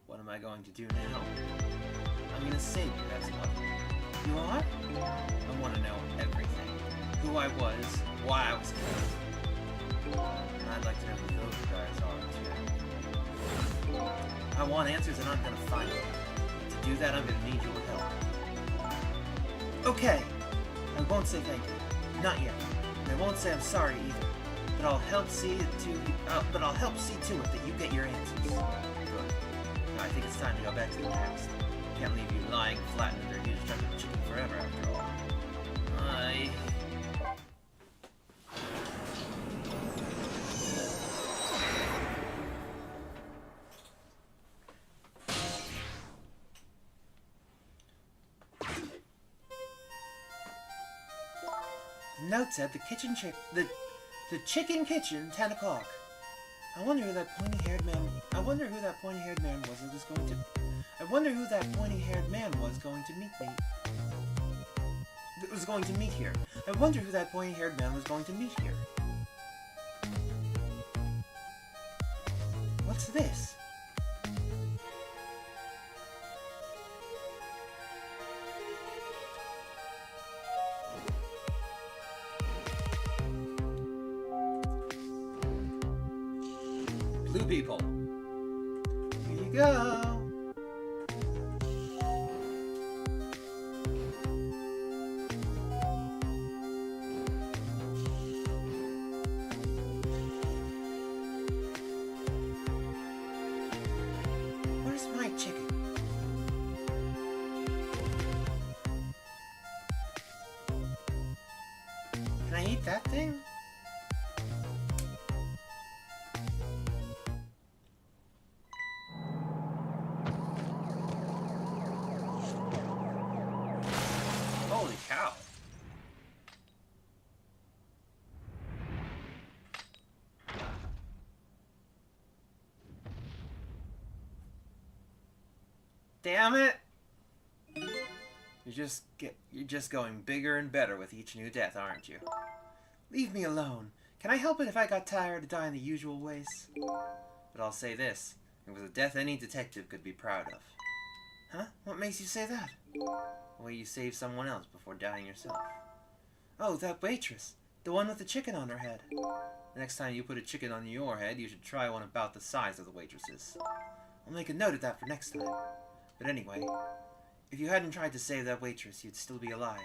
What am I going to do now? I'm going to save you, that's what. You are? I want to know everything. who I was, why I was killed. And I'd like to know who those guys are, too. I want answers and I'm gonna find them. To do that, I'm gonna need your help. Okay. I won't say thank you. Not yet. And I won't say I'm sorry either. But I'll help see to it that you get your answers. Good. Now I think it's time to go back to the past. Can't leave you lying flat in their huge truck of chicken forever after all. The note said the chicken kitchen, 10 o'clock. I wonder who that pointy-haired man was that was going to... I wonder who that pointy-haired man was going to meet me. That was going to meet here. I wonder who that pointy-haired man was going to meet here. What's this? Blue people. Here you go. Where's my chicken? Can I eat that thing? Holy cow. Damn it! You're just going bigger and better with each new death, aren't you? Leave me alone. Can I help it if I got tired of dying the usual ways? But I'll say this. It was a death any detective could be proud of. Huh? What makes you say that? The way you saved someone else before dying yourself. Oh, that waitress. The one with the chicken on her head. The next time you put a chicken on your head, you should try one about the size of the waitress's. I'll make a note of that for next time. But anyway, if you hadn't tried to save that waitress, you'd still be alive.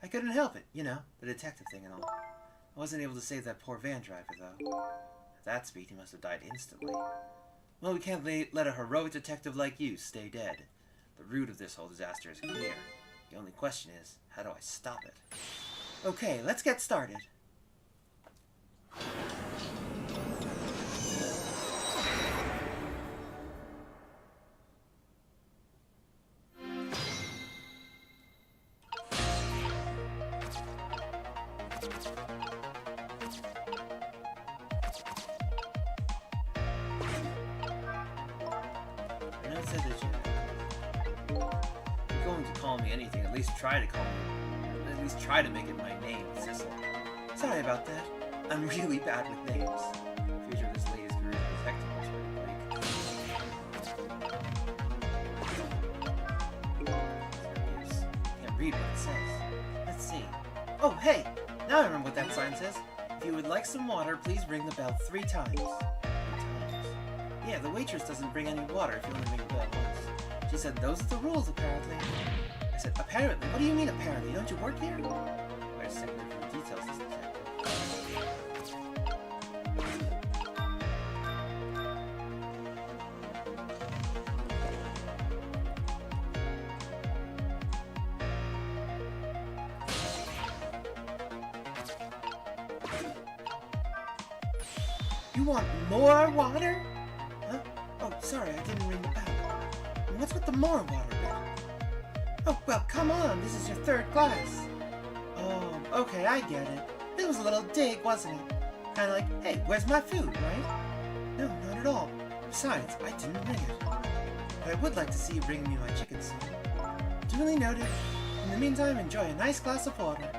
I couldn't help it, you know, the detective thing and all. I wasn't able to save that poor van driver, though. At that speed, he must have died instantly. Well, we can't let a heroic detective like you stay dead. The root of this whole disaster is clear. The only question is, how do I stop it? Okay, let's get started. I know it said that you're going to call me anything, at least try to call me. At least try to make it my name, Sissel. Sorry about that. I'm really bad with names. The future of this lady's career as a detective was pretty bleak. Can't read what it says. Let's see. Oh, hey! Now I remember what that sign says. If you would like some water, please ring the bell 3 times. 3 times? Yeah, the waitress doesn't bring any water if you only ring the bell once. She said those are the rules, apparently. I said, apparently? What do you mean, apparently? Don't you work here? Wait a second for the details, this detective. You want more water? Huh? Oh, sorry, I didn't ring the bell. And what's with the more water bit? Oh, well, come on, this is your 3rd glass. Oh, okay, I get it. It was a little dig, wasn't it? Kinda like, hey, where's my food, right? No, not at all. Besides, I didn't ring it. But I would like to see you bring me my chicken soon. Duly noted. In the meantime, enjoy a nice glass of water.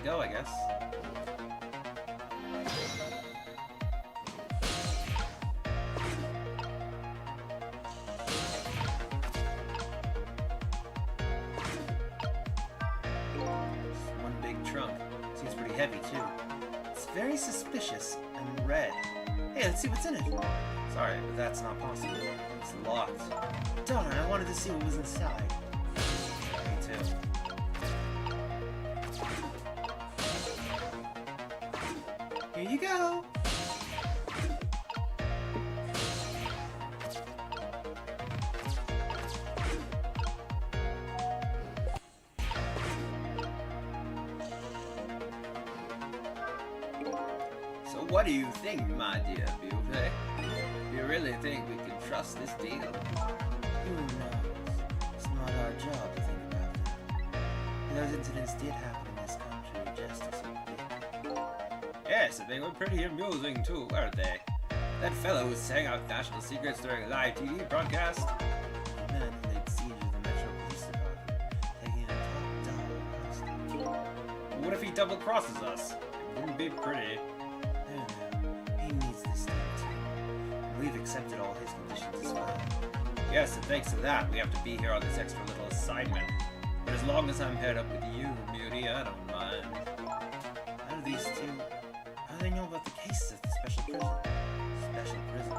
we go, I guess. One big trunk. Seems pretty heavy, too. It's very suspicious and red. Hey, let's see what's in it. Sorry, but that's not possible. It's locked. Darn, I wanted to see what was inside. Me too. Here you go. So what do you think, my dear Beauty? Do you really think we can trust this deal? Who knows? It's not our job to think about that. And those incidents did happen in this country just as it did. Yes, and they were pretty amusing too, weren't they? That fellow who sang out national secrets during a live TV broadcast. The man who laid siege to the Metro Police Department, taking a top dollar hostage. What if he double crosses us? It wouldn't be pretty. No, he needs this deal too. And we've accepted all his conditions as well. Yes, and thanks to that, we have to be here on this extra little assignment. But as long as I'm paired up with you, Beauty, I don't mind. How do these two... How do they know about the cases at the special prison? Special prison?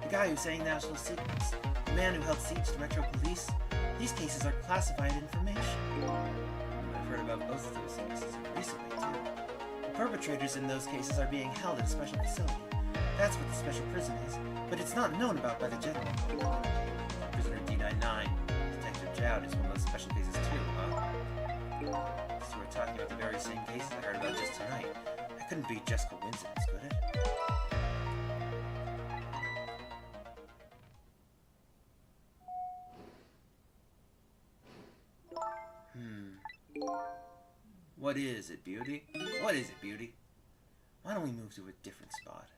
The guy who sang national secrets. The man who held siege to Metro Police. These cases are classified information. I've heard about both of those cases. Recently, too. The perpetrators in those cases are being held at a special facility. That's what the special prison is, but it's not known about by the general public. Prisoner D99. Detective Jowd is one of those special cases too, huh? So we're talking about the very same cases I heard about just tonight. That couldn't be just coincidence, could it? What is it, Beauty? What is it, Beauty? Why don't we move to a different spot?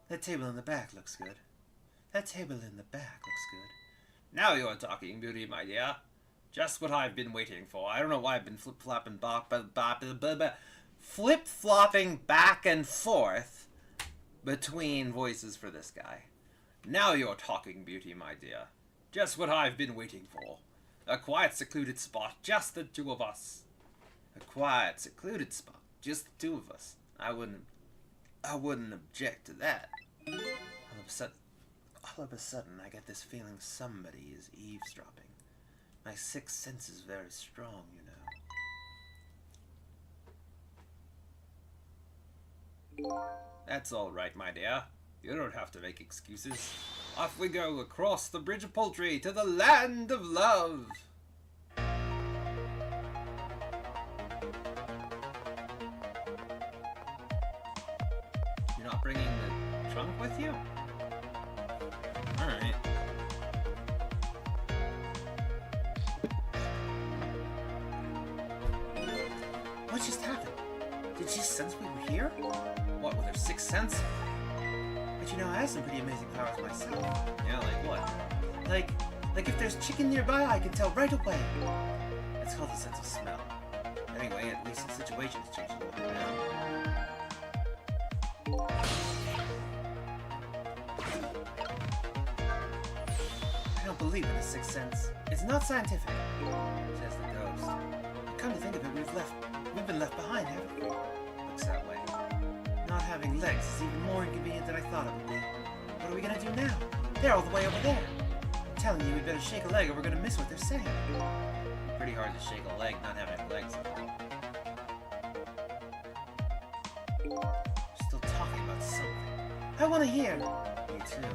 That table in the back looks good. That table in the back looks good. Now you're talking, Beauty, my dear. Just what I've been waiting for. I don't know why I've been flip-flopping back and forth between voices for this guy. Now you're talking, Beauty, my dear. Just what I've been waiting for. A quiet, secluded spot, just the two of us. A quiet, secluded spot, just the two of us. I wouldn't object to that. All of a sudden, I get this feeling somebody is eavesdropping. My sixth sense is very strong, you know. That's all right, my dear. You don't have to make excuses. Off we go across the Bridge of Poultry to the land of love. You're not bringing the trunk with you? Alright. What just happened? Did she sense we were here? What, with her sixth sense? But you know, I have some pretty amazing powers myself. Yeah, like what? Like if there's chicken nearby, I can tell right away. It's called the sense of smell. Anyway, at least the situation's changed a little bit now. I don't believe in a sixth sense. It's not scientific, says the ghost. Come to think of it, we've been left behind, haven't we? Looks that way. Not having legs is even more inconvenient than I thought it would be. What are we gonna do now? They're all the way over there. I'm telling you, we'd better shake a leg or we're gonna miss what they're saying. Pretty hard to shake a leg not having legs. We're still talking about something. I wanna hear. Me too.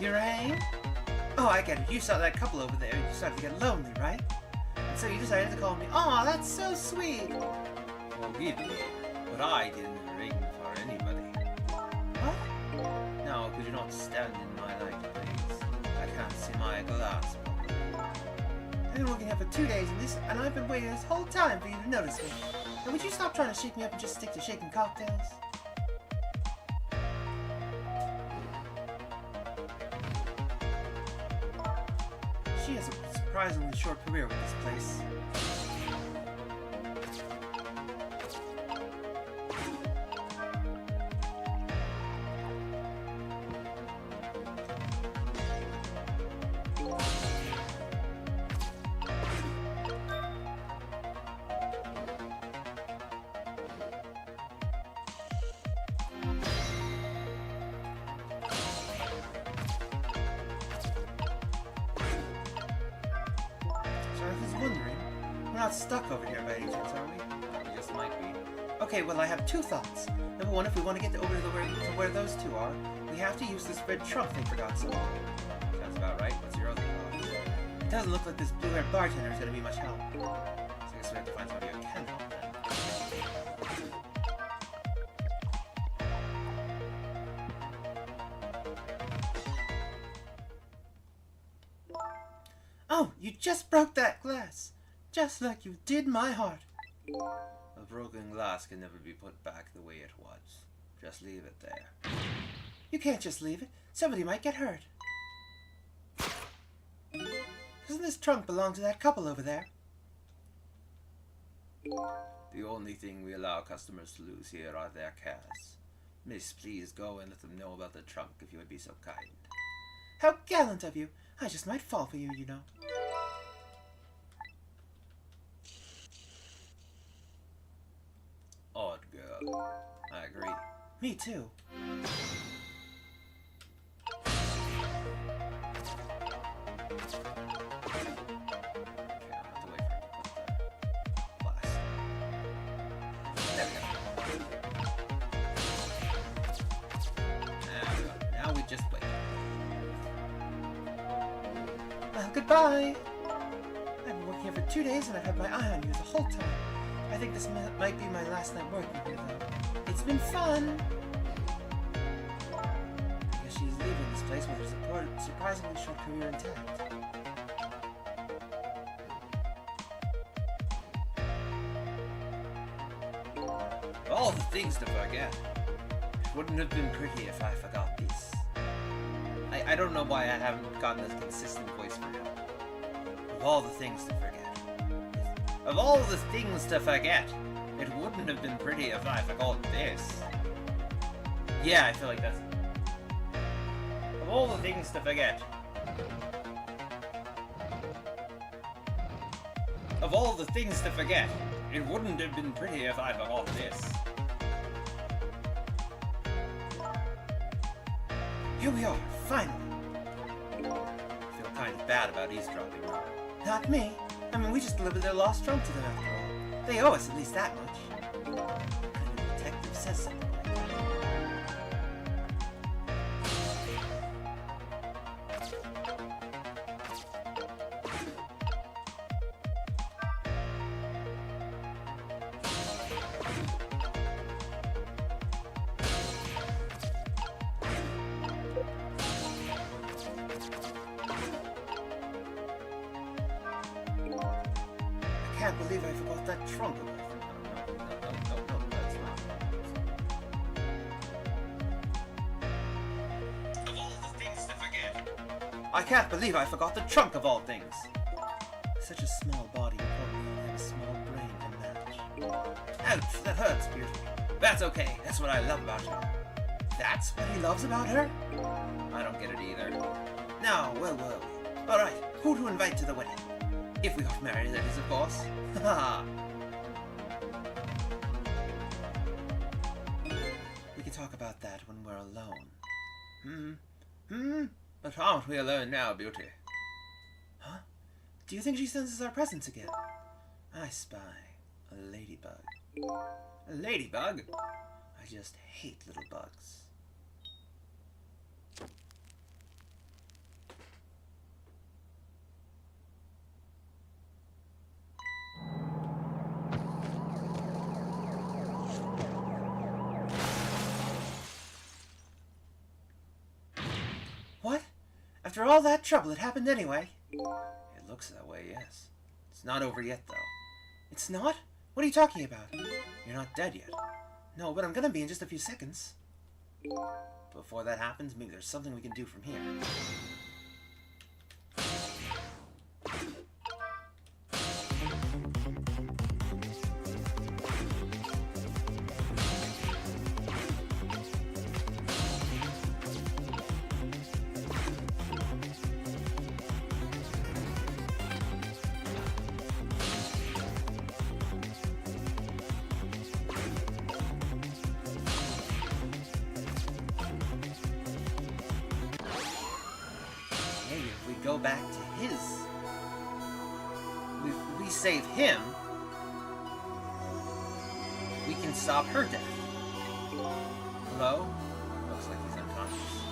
Your aim? Oh, I get it. You saw that couple over there. You started to get lonely, right? And so you decided to call me. Aw, that's so sweet. Well, we did, but I didn't ring for anybody. What? Now, could you not stand in my light, please? I can't see my glass properly. I've been working here for 2 days, and I've been waiting this whole time for you to notice me. And would you stop trying to shake me up and just stick to shaking cocktails? She has a surprisingly short career with this place. We're not stuck over here by any chance, are we? We just might be. Okay, well I have 2 thoughts. Number 1, if we want to get over to where those 2 are, we have to use this red trunk they forgot so long. Sounds about right. What's your other thought? It doesn't look like this blue-haired bartender is going to be much help. So I guess we have to find somebody who can help then. Oh, you just broke that glass! Just like you did my heart. A broken glass can never be put back the way it was. Just leave it there. You can't just leave it. Somebody might get hurt. Doesn't this trunk belong to that couple over there? The only thing we allow customers to lose here are their cars. Miss, please go and let them know about the trunk if you would be so kind. How gallant of you! I just might fall for you, you know. Odd girl. I agree. Me too. Okay, I'll have to wait for him to put the glass. There we go. Now we just wait. Well, goodbye! I've been working here for 2 days and I've had my eye on you the whole time. I think this might be my last night working here, though. It's been fun! I guess she's leaving this place with her surprisingly short career intact. All the things to forget. It wouldn't have been pretty if I forgot these. I don't know why I haven't gotten a consistent voice for him. Of all the things to forget. Of all the things to forget, it wouldn't have been pretty if I forgot this. Yeah, I feel like that's... Of all the things to forget. Of all the things to forget, it wouldn't have been pretty if I forgot this. Here we are, finally! I feel kind of bad about eavesdropping. Not me. I mean, we just delivered their lost trunk to them after all. They owe us at least that much. What kind of detective says something like that? I can't believe I forgot that trunk away. No, that's not. Of all the things to forget. I can't believe I forgot the trunk of all things. Such a small body probably only have a small brain to match. Ouch, that hurts, Beauty. That's okay. That's what I love about you. That's what he loves about her? I don't get it either. Now, where were we? Alright, who to invite to the wedding? If we got married, that is, of course. Haha. We can talk about that when we're alone. But aren't we alone now, Beauty? Huh? Do you think she sends us our presents again? I spy a ladybug. A ladybug? I just hate little bugs. After all that trouble, it happened anyway. It looks that way, yes. It's not over yet, though. It's not? What are you talking about? You're not dead yet. No, but I'm gonna be in just a few seconds. Before that happens, maybe there's something we can do from here. Go back to his. If we save him, we can stop her death. Hello? Looks like he's unconscious.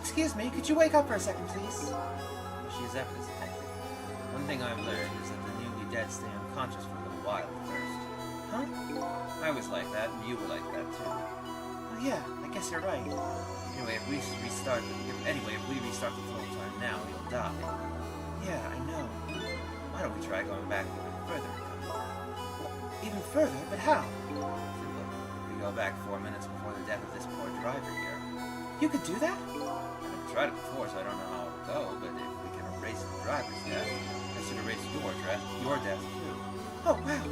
Excuse me, could you wake up for a second, please? She is evidence detective. One thing I've learned is that the newly dead stay unconscious for a little while at first. Huh? I was like that, and you were like that too. Oh yeah, I guess you're right. Anyway, if we restart the flow time now, you'll die. Yeah, I know. Why don't we try going back even further? Even further? But how? Simple. We go back 4 minutes before the death of this poor driver here. You could do that? I've tried it before, so I don't know how it'll go, but if we can erase the driver's death, that should erase your death too. Oh, wow.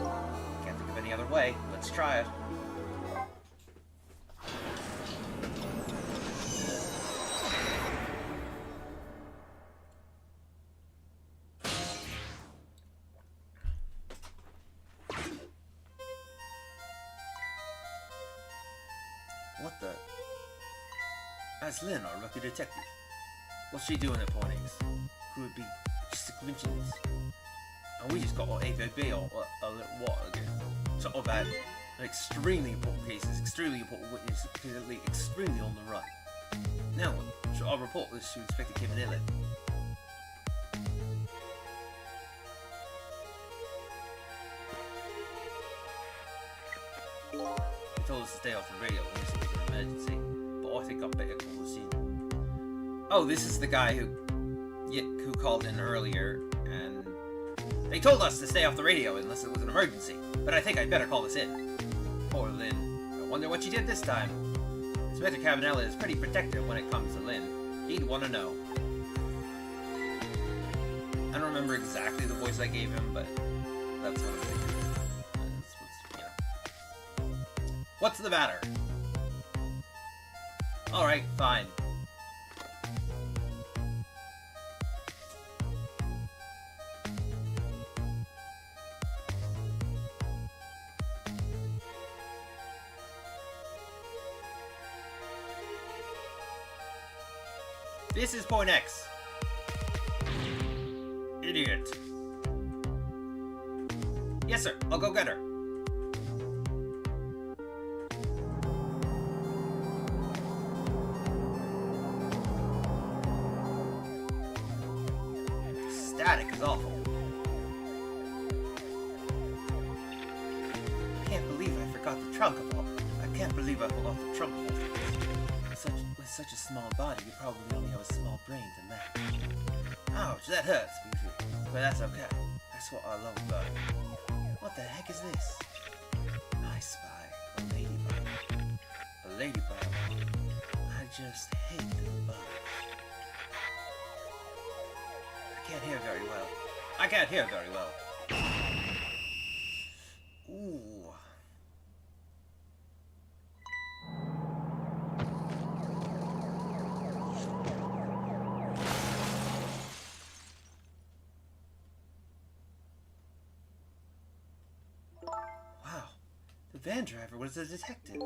Can't think of any other way. Let's try it. What the? That's Lynn, our rookie detective. What's she doing at Point X? Could it be just a coincidence? And we just got our AVB or what again? Sort of bad. Extremely important cases, extremely important witnesses, clearly extremely on the run. Now, I'll report this to Inspector Kim and Ellen. They told us to stay off the radio when this was an emergency, but I think I'd better call us in. Oh, this is the guy who called in earlier, and they told us to stay off the radio unless it was an emergency, but I think I'd better call this in. Poor Lynn. I wonder what she did this time. Inspector Cabanella is pretty protective when it comes to Lynn. He'd want to know. I don't remember exactly the voice I gave him, but that's what it is. What's the matter? Alright, fine. This is Point X. Idiot. Yes, sir. I'll go get her. Static is awful. I can't believe I forgot the trunk of all. I can't believe I forgot the trunk of all things. With such a small body, you probably only have a small brain to match. Ouch, that hurts, but that's okay. That's what I love about it. What the heck is this? I spy a ladybug. A ladybug. I just hate the bugs. I can't hear very well. I can't hear very well. Ooh. Wow. The van driver was a detective.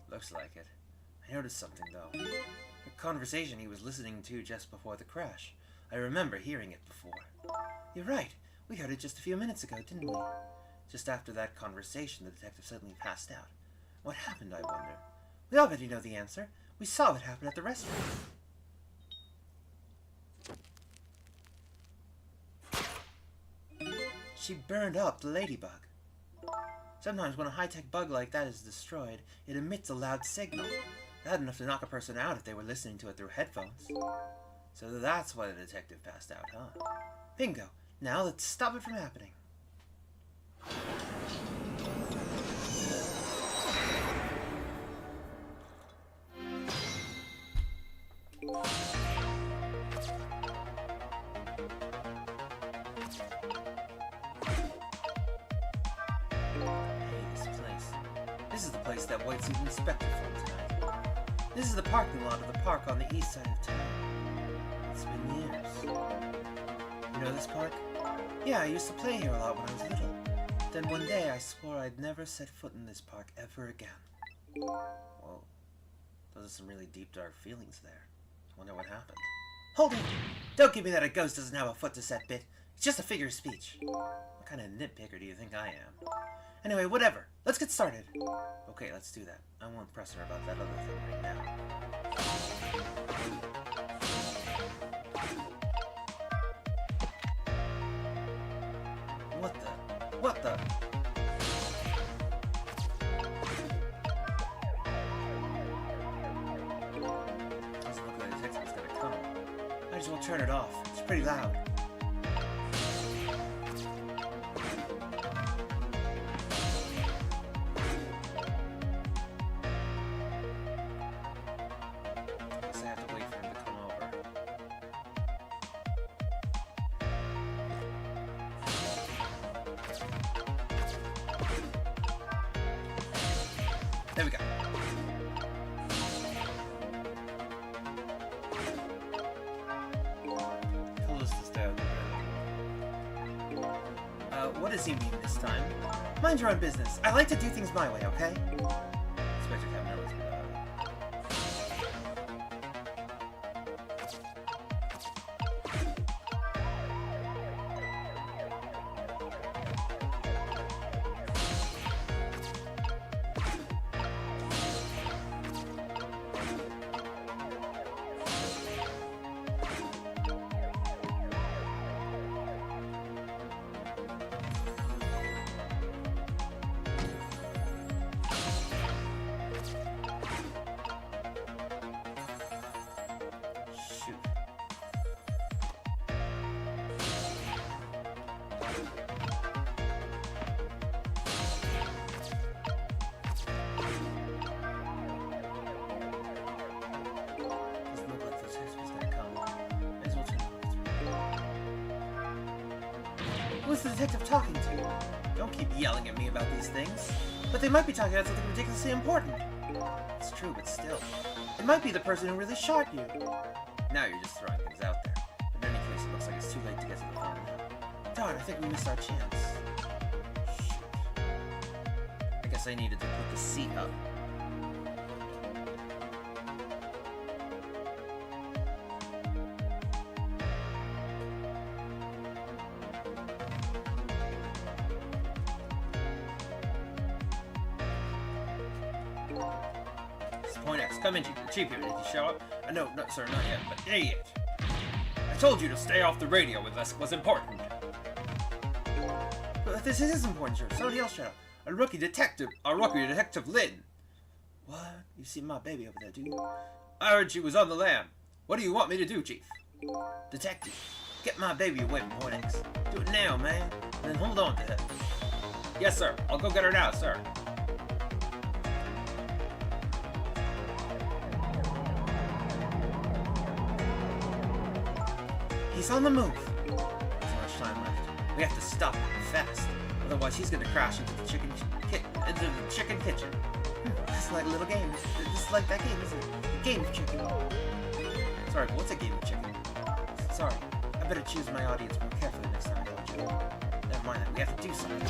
Looks like it. I noticed something, though. The conversation he was listening to just before the crash. I remember hearing it before. You're right. We heard it just a few minutes ago, didn't we? Just after that conversation, the detective suddenly passed out. What happened, I wonder? We already know the answer. We saw it happen at the restaurant. She burned up the ladybug. Sometimes when a high-tech bug like that is destroyed, it emits a loud signal. Loud enough to knock a person out if they were listening to it through headphones. So that's why the detective passed out, huh? Bingo. Now let's stop it from happening. This is the place that White Suit Inspector filmed tonight. This is the parking lot of the park on the east side of town. It's been years. You know this park? Yeah, I used to play here a lot when I was little. Then one day I swore I'd never set foot in this park ever again. Whoa. Those are some really deep, dark feelings there. I wonder what happened. Hold it! Don't give me that a ghost doesn't have a foot to set bit. It's just a figure of speech. What kind of nitpicker do you think I am? Anyway, whatever. Let's get started. Okay, let's do that. I won't press her about that other thing right now. What the? Doesn't look like the detective is gonna come. Might as well turn it off. It's pretty loud. There we go. Told us to stay out there. What does he mean this time? Mind your own business. I like to do things my way, okay? Inspector Cabanelli's been Who's the detective talking to? Don't keep yelling at me about these things. But they might be talking about something ridiculously important. It's true, but still. It might be the person who really shot you. Now you're just throwing things out there. In any case, it looks like it's too late to get to the phone now. Darn, I think we missed our chance. Shoot. I guess I needed to put the seat up. Point X, come in, Chief here. Did he show up? No, sir, not yet, but idiot! I told you to stay off the radio unless it was important. But this is important, sir. Somebody else showed up. A rookie detective Lynn. What? You see my baby over there, do you? I heard she was on the lam. What do you want me to do, Chief? Detective, get my baby away from Point X. Do it now, man. And then hold on to her. Yes, sir. I'll go get her now, sir. He's on the move. There's not much time left. We have to stop him fast. Otherwise, he's gonna crash into the chicken kitchen. This is like a little game. This is like that game, isn't it? A game of chicken. Sorry, but what's a game of chicken? Sorry. I better choose my audience more carefully next time I go to jail. Never mind that. We have to do something.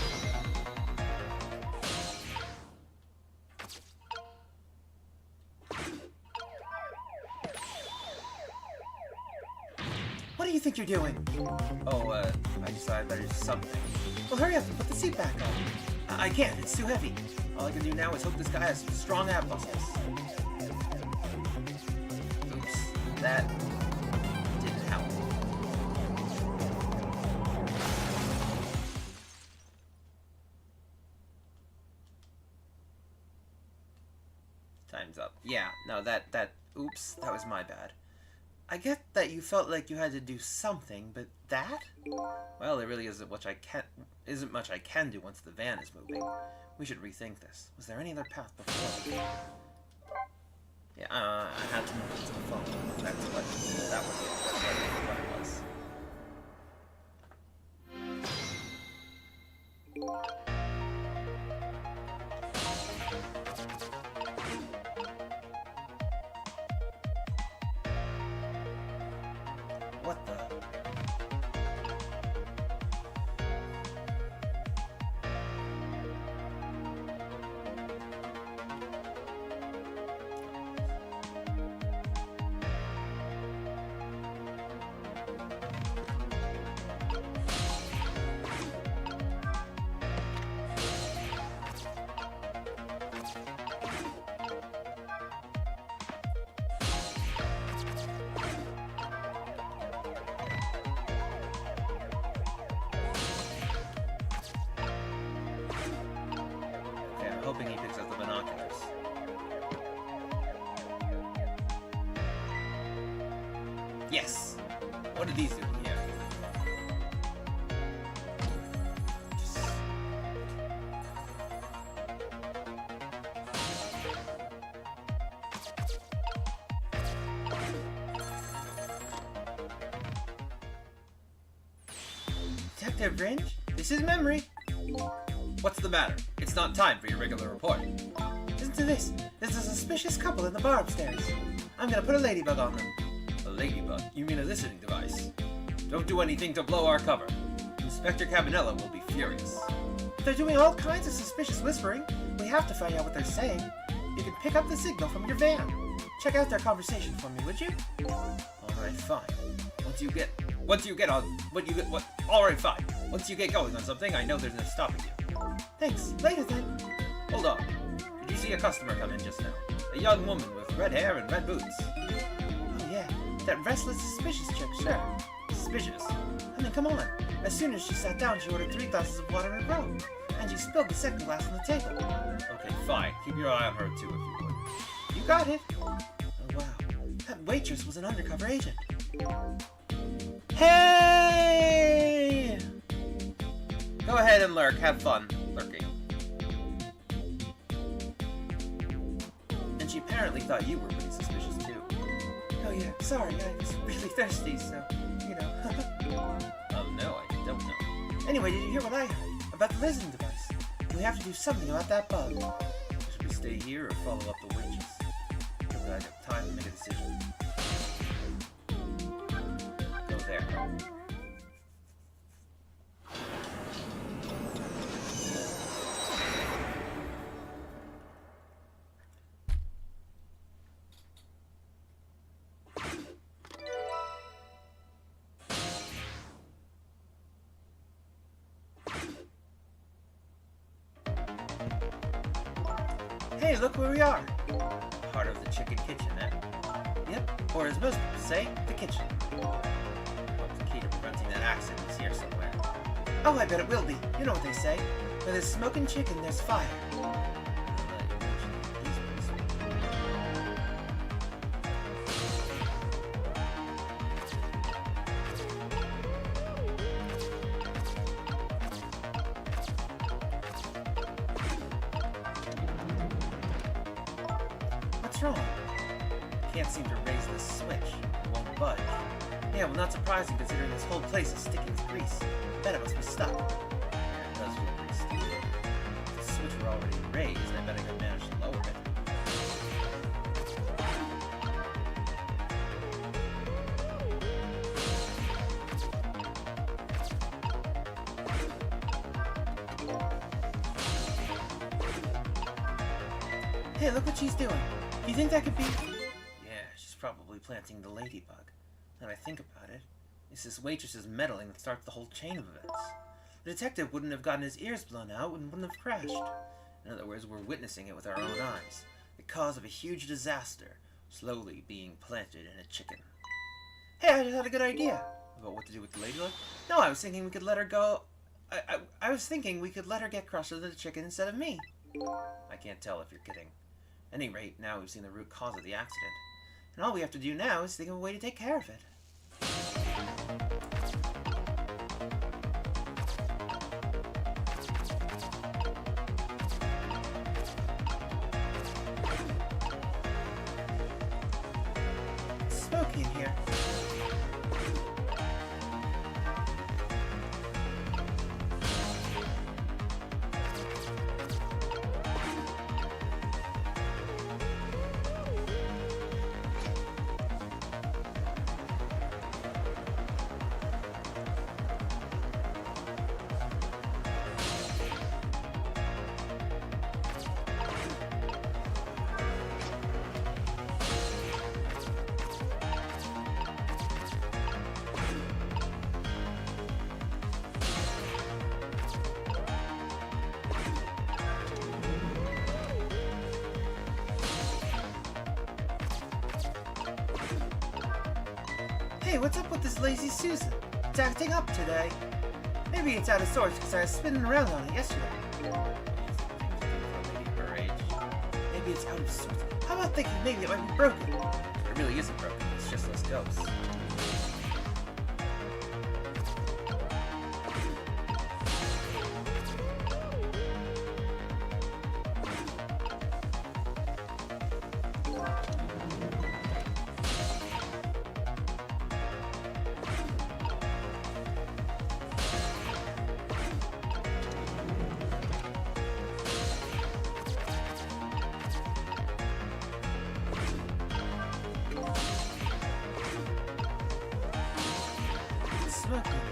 What do you think you're doing? Oh, I decided there's something. Well, hurry up and put the seat back on. I can't, it's too heavy. All I can do now is hope this guy has some strong ab muscles. Oops, that didn't help. Time's up. Yeah, no, oops, that was my bad. I get that you felt like you had to do something, but that? Well, there really isn't much I can do once the van is moving. We should rethink this. Was there any other path before? Yeah, I had to move it to the phone. That's what it was. What the? I'm hoping he picks up the binoculars. Yes! What did these do here? Detective Ringe? This is Memory. What's the matter? It's not time for your regular report. Listen to this. There's a suspicious couple in the bar upstairs. I'm gonna put a ladybug on them. A ladybug? You mean a listening device? Don't do anything to blow our cover. Inspector Cabanela will be furious. If they're doing all kinds of suspicious whispering, we have to find out what they're saying. You can pick up the signal from your van. Check out their conversation for me, would you? Alright, fine. Once you get going on something, I know there's no stopping you. Thanks. Later then. Hold on. Did you see a customer come in just now? A young woman with red hair and red boots. Oh yeah, that restless, suspicious chick, sure. Suspicious. I mean, come on. As soon as she sat down, she ordered 3 glasses of water in a row. And she spilled the second glass on the table. Okay, fine. Keep your eye on her too, if you would. You got it. Oh wow, that waitress was an undercover agent. Hey! Go ahead and lurk. Have fun lurking. And she apparently thought you were pretty suspicious too. Oh yeah, sorry, I was really thirsty, so, you know. No, I don't know. Anyway, did you hear what I heard about the listening device? We have to do something about that bug. Should we stay here or follow up the waitress? Because I have time to make a decision. Go there. Hey, look where we are. Part of the chicken kitchen, eh? Yep, or as most people say, the kitchen. Hope the key to preventing that accident is here somewhere. Oh, I bet it will be. You know what they say. Where there's smoking chicken, there's fire. What's wrong? Can't seem to raise this switch. It won't budge. Yeah, well, not surprising considering this whole place is sticking with grease. Bet it must be stuck. Yeah, it does feel pretty sticky. If the switch were already raised, I bet I could manage to lower it. Hey, look what she's doing. Do you think that could be... Yeah, she's probably planting the ladybug. Now I think about it, it's this waitress's meddling that starts the whole chain of events. The detective wouldn't have gotten his ears blown out and wouldn't have crashed. In other words, we're witnessing it with our own eyes. The cause of a huge disaster, slowly being planted in a chicken. Hey, I just had a good idea. About what to do with the ladybug? No, I was thinking we could let her go... I was thinking we could let her get crushed with the chicken instead of me. I can't tell if you're kidding. At any rate, now we've seen the root cause of the accident. And all we have to do now is think of a way to take care of it. It's smoky in here. Hey, what's up with this lazy Susan? It's acting up today. Maybe it's out of sorts because I was spinning around on it yesterday. Maybe her age. Maybe it's out of sorts. How about thinking maybe it might be broken? It really isn't broken. It's just those ghosts. It's smoky in here.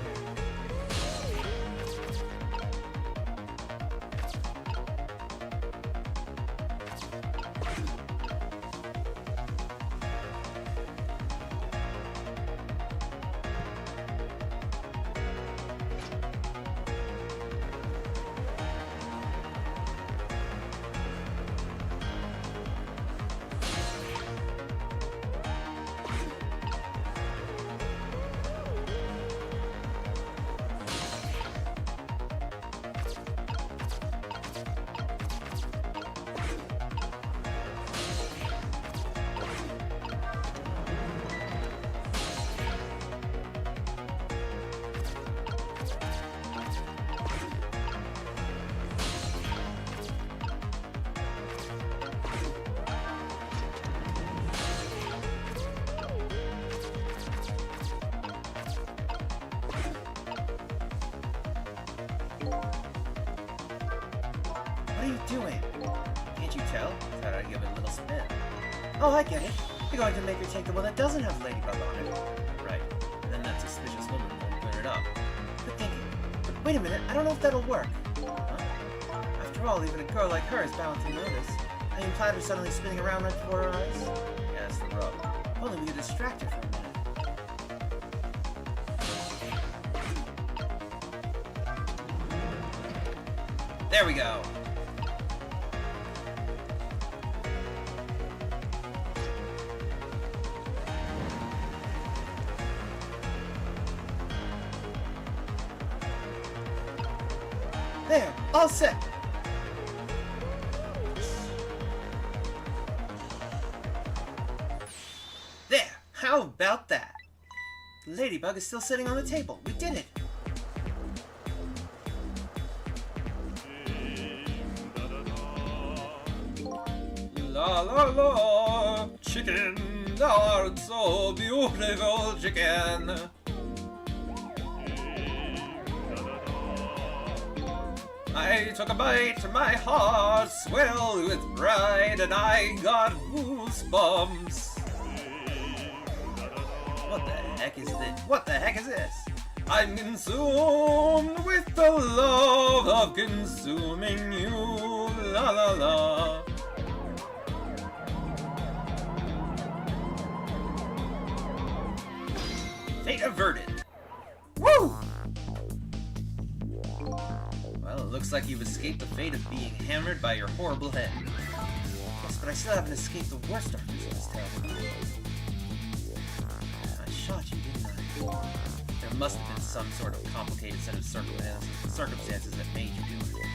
What are you doing? Can't you tell? Thought I'd give it a little spin. Oh, I get it. You're going to make her take the one that doesn't have Ladybug on it. Right. And then that suspicious woman won't clear it up. Good thinking. But wait a minute, I don't know if that'll work. Huh? After all, even a girl like her is bound to notice. I mean, Platter suddenly spinning around right before her eyes. Yeah, that's the rub. If only we could distract her for a minute. There we go. There, all set. There, how about that? The Ladybug is still sitting on the table. We did it. La la la, chicken, thou art so beautiful, chicken. I took a bite, my heart swelled with pride, and I got goosebumps. What the heck is this? What the heck is this? I'm consumed with the love of consuming you, la la la. Fate averted. Woo! Well, it looks like you've escaped the fate of being hammered by your horrible head. Yes, but I still haven't escaped the worst darkness of this terrible night. I shot you, didn't I? There must have been some sort of complicated set of circumstances that made you do it.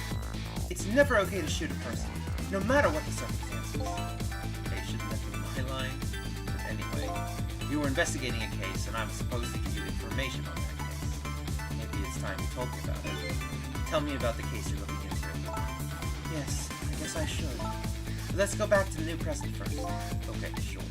It's never okay to shoot a person, no matter what the circumstances. Hey, shouldn't that be my line? Anyway, you were investigating a case, and I'm supposed to give you information on that case. Maybe it's time you told me about it. Tell me about the case you're looking into. Yes, I guess I should. But let's go back to the new present first. Okay, sure.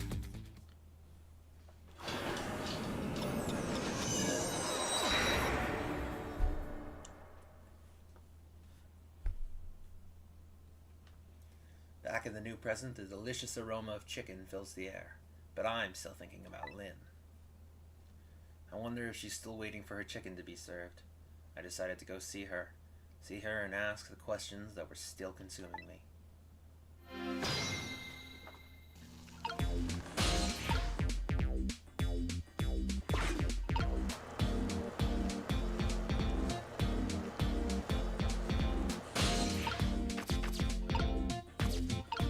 Back in the new present, the delicious aroma of chicken fills the air. But I'm still thinking about Lynn. I wonder if she's still waiting for her chicken to be served. I decided to go see her and ask the questions that were still consuming me.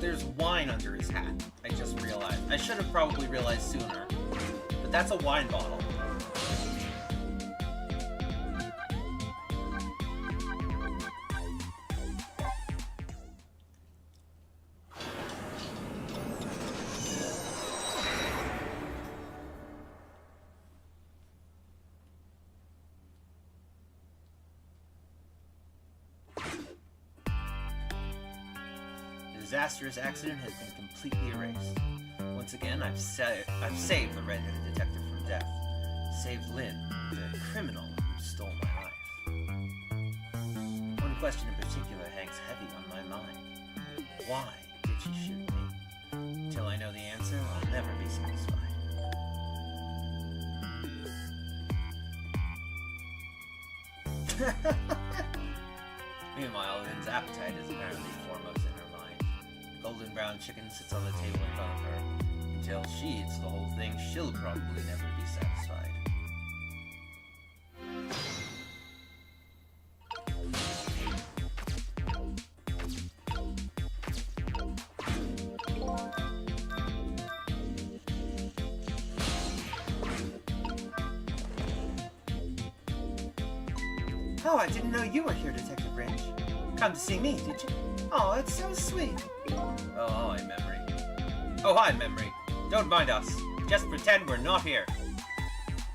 There's wine under his hat. I just realized. I should have probably realized sooner. But that's a wine bottle. The disastrous accident has been completely erased. Once again, I've saved the red-headed detective from death. Saved Lynn, the criminal who stole my life. One question in particular hangs heavy on my mind. Why did she shoot me? Until I know the answer, I'll never be satisfied. Meanwhile, Lynn's appetite is apparently foremost in her mind. Golden brown chicken sits on the table in front of her. Until she eats the whole thing, she'll probably never be satisfied. Oh, I didn't know you were here, Detective Branch. Come to see me, did you? Oh, it's so sweet. Oh, hi, Memory. Oh, hi, Memory. Don't mind us. Just pretend we're not here.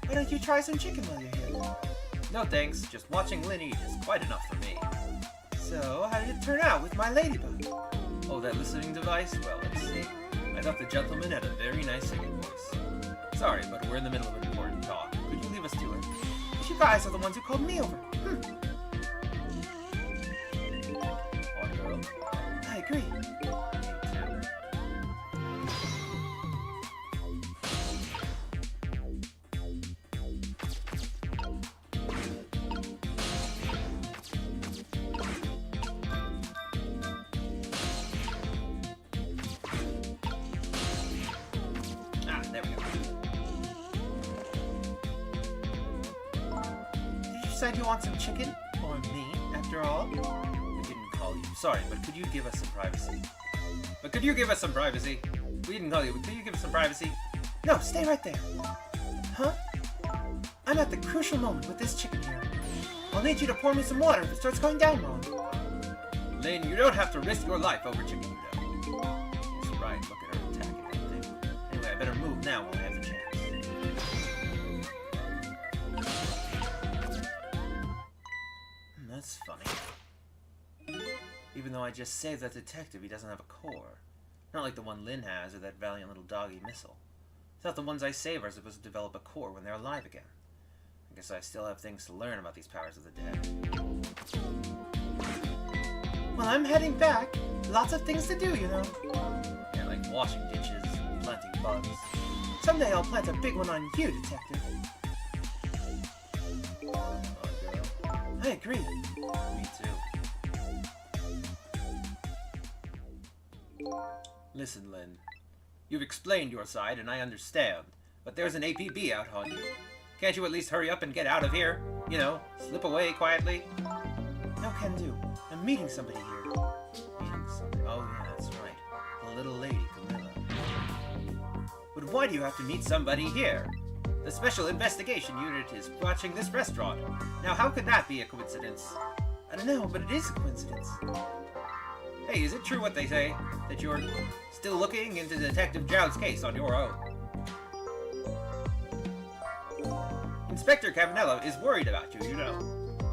Why don't you try some chicken while you're here? No thanks. Just watching Lynn eat is quite enough for me. So, how did it turn out with my ladybug? Oh, that listening device? Well, let's see. I thought the gentleman had a very nice singing voice. Sorry, but we're in the middle of an important talk. Could you leave us to it? You guys are the ones who called me over. Odd girl. I agree. Me too. Ah, there we go. You said you want some chicken? Or me, after all? We didn't call you. Sorry, but could you give us some privacy? We didn't call you, but could you give us some privacy? No, stay right there. Huh? I'm at the crucial moment with this chicken here. I'll need you to pour me some water if it starts going down wrong. Lynn, you don't have to risk your life over chicken, you know. She's right, look at her attacking everything. Anyway, I better move now while I have the chance. That's funny. Even though I just saved that detective, he doesn't have a core. Not like the one Lynn has, or that valiant little doggy Missile. I thought the ones I save are supposed to develop a core when they're alive again. I guess I still have things to learn about these powers of the dead. Well, I'm heading back. Lots of things to do, you know. Yeah, like washing dishes, planting bugs. Someday I'll plant a big one on you, Detective. Oh, girl. I agree. Me too. Listen, Lynn. You've explained your side, and I understand. But there's an APB out on you. Can't you at least hurry up and get out of here? You know, slip away quietly? No can do. I'm meeting somebody here. Meeting somebody? Oh, yeah, that's right. The little lady, Camilla. But why do you have to meet somebody here? The Special Investigation Unit is watching this restaurant. Now, how could that be a coincidence? I don't know, but it is a coincidence. Hey, is it true what they say? That you're still looking into Detective Jowd's case on your own? Inspector Cavanello is worried about you, you know.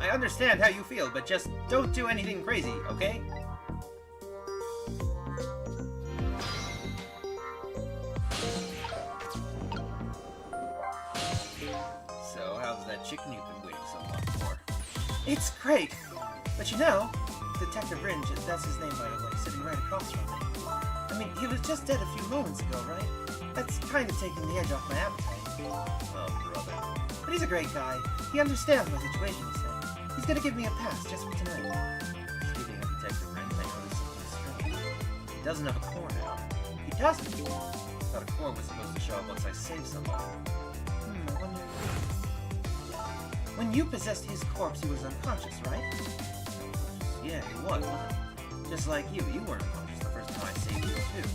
I understand how you feel, but just don't do anything crazy, okay? So, how's that chicken you've been waiting so long for? It's great! But you know, Detective Ringe, that's his name by the way, sitting right across from me. I mean, he was just dead a few moments ago, right? That's kind of taking the edge off my appetite. Oh, brother. But he's a great guy. He understands my situation, he said. He's gonna give me a pass just for tonight. Speaking of Detective Ringe, I noticed something strange. He doesn't have a core now. He doesn't. I thought a core was supposed to show up once I saved somebody. I wonder... When you possessed his corpse, he was unconscious, right? Yeah, he was, wasn't he? Just like you weren't unconscious the first time I saved you too.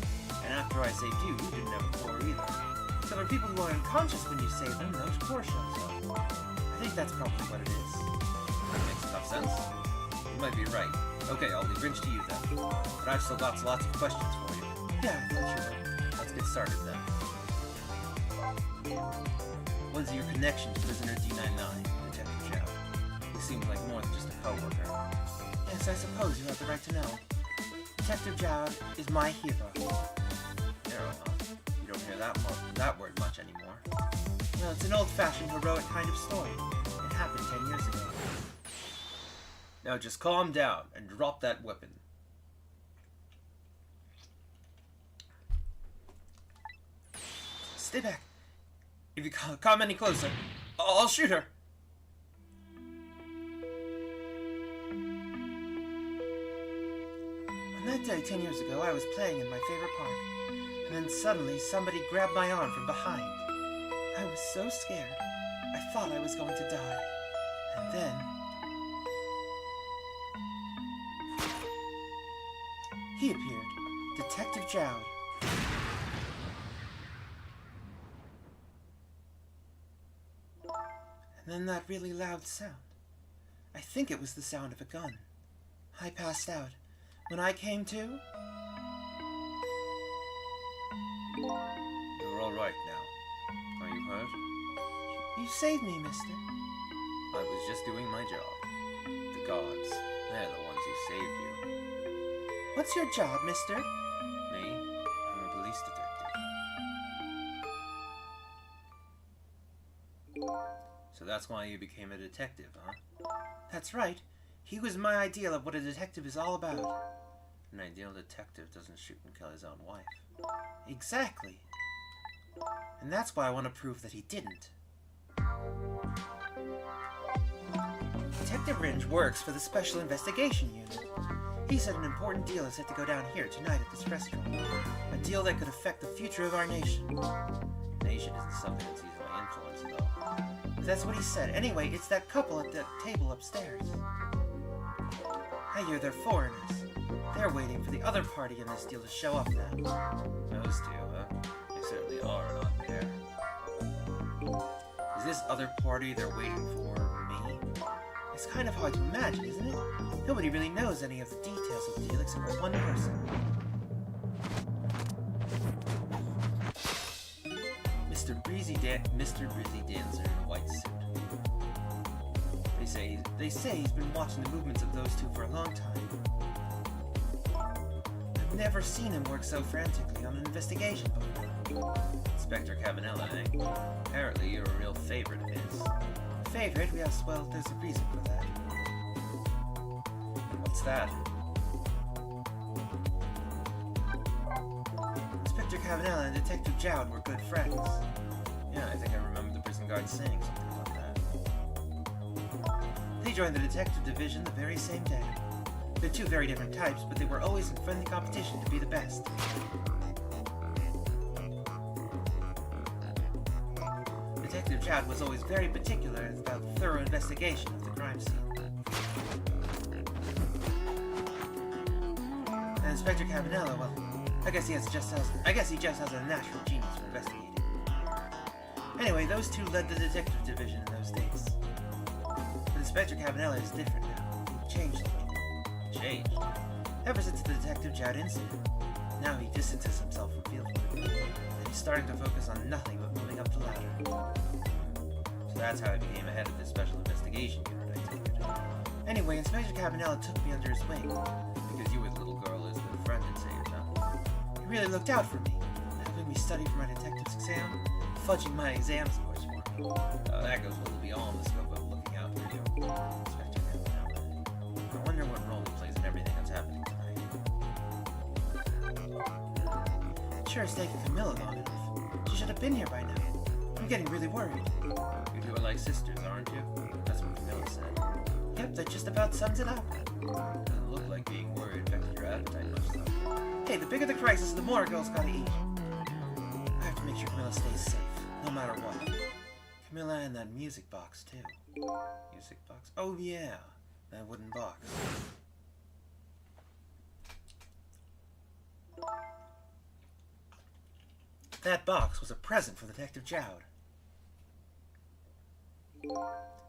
And after I saved you, you didn't have a core either. So for people who are unconscious when you save them, those core shows up. I think that's probably what it is. That makes enough sense. You might be right. Okay, I'll leave Ringe to you then. But I've still got lots of questions for you. Yeah, I thought you would. Let's get started then. What's your connection to prisoner D99, Detective Chow? He seems like more than just a co-worker. Yes, I suppose you have the right to know. Detective Jowd is my hero. Hero, huh? You don't hear that word much anymore. Well, it's an old-fashioned, heroic kind of story. It happened 10 years ago. Now just calm down and drop that weapon. Stay back. If you come any closer, I'll shoot her. On that day 10 years ago, I was playing in my favorite park. And then suddenly, somebody grabbed my arm from behind. I was so scared. I thought I was going to die. And then... he appeared. Detective Jowd. And then that really loud sound. I think it was the sound of a gun. I passed out. When I came to... You're all right now. Are you hurt? You saved me, mister. I was just doing my job. The gods, they're the ones who saved you. What's your job, mister? Me? I'm a police detective. So that's why you became a detective, huh? That's right. He was my ideal of what a detective is all about. An ideal detective doesn't shoot and kill his own wife. Exactly. And that's why I want to prove that he didn't. Detective Ringe works for the Special Investigation Unit. He said an important deal is set to go down here tonight at this restaurant. A deal that could affect the future of our nation. Nation isn't something that's easily influenced, though. That's what he said. Anyway, it's that couple at the table upstairs. I hear they're foreigners. They're waiting for the other party in this deal to show up now. Those two, huh? They certainly are an odd pair. Is this other party they're waiting for me? It's kind of hard to imagine, isn't it? Nobody really knows any of the details of the deal except for one person. Mr. Breezy Dancer in a white suit. They say he's been watching the movements of those two for a long time. I've never seen him work so frantically on an investigation before. Inspector Cavanella, eh? Apparently you're a real favorite of his. Favorite? Yes, well, there's a reason for that. What's that? Inspector Cavanella and Detective Jowd were good friends. Yeah, I think I remember the prison guard saying something about that. They joined the detective division the very same day. They're two very different types, but they were always in friendly competition to be the best. Detective Jowd was always very particular about thorough investigation of the crime scene. And Inspector Cavanella, well, I guess he just has a natural genius for investigating. Anyway, those two led the detective division in those days. But Inspector Cavanella is different now. He changed a little. Changed? Ever since the Detective Jowd incident. Now he distances himself from field work. And he's starting to focus on nothing but moving up the ladder. So that's how I became head of the Special Investigation Unit, I take it. Anyway, Inspector Cabanela took me under his wing. Because you were the little girl his good friend had saved, huh? He really looked out for me, helping me study for my detective's exam, fudging my exam scores for me. That goes well beyond the scope of looking out for you, Inspector Cabanela. I wonder what role he plays in everything that's happening tonight. Sure has taken Camilla long enough. She should have been here by now. I'm getting really worried. You two are like sisters, aren't you? That's what Camilla said. Yep, that just about sums it up. Doesn't look like being worried affected your appetite much, though. Hey, the bigger the crisis, the more a girl's gotta eat. I have to make sure Camilla stays safe, no matter what. Camilla and that music box, too. Music box? Oh yeah, that wooden box. That box was a present for Detective Jowd.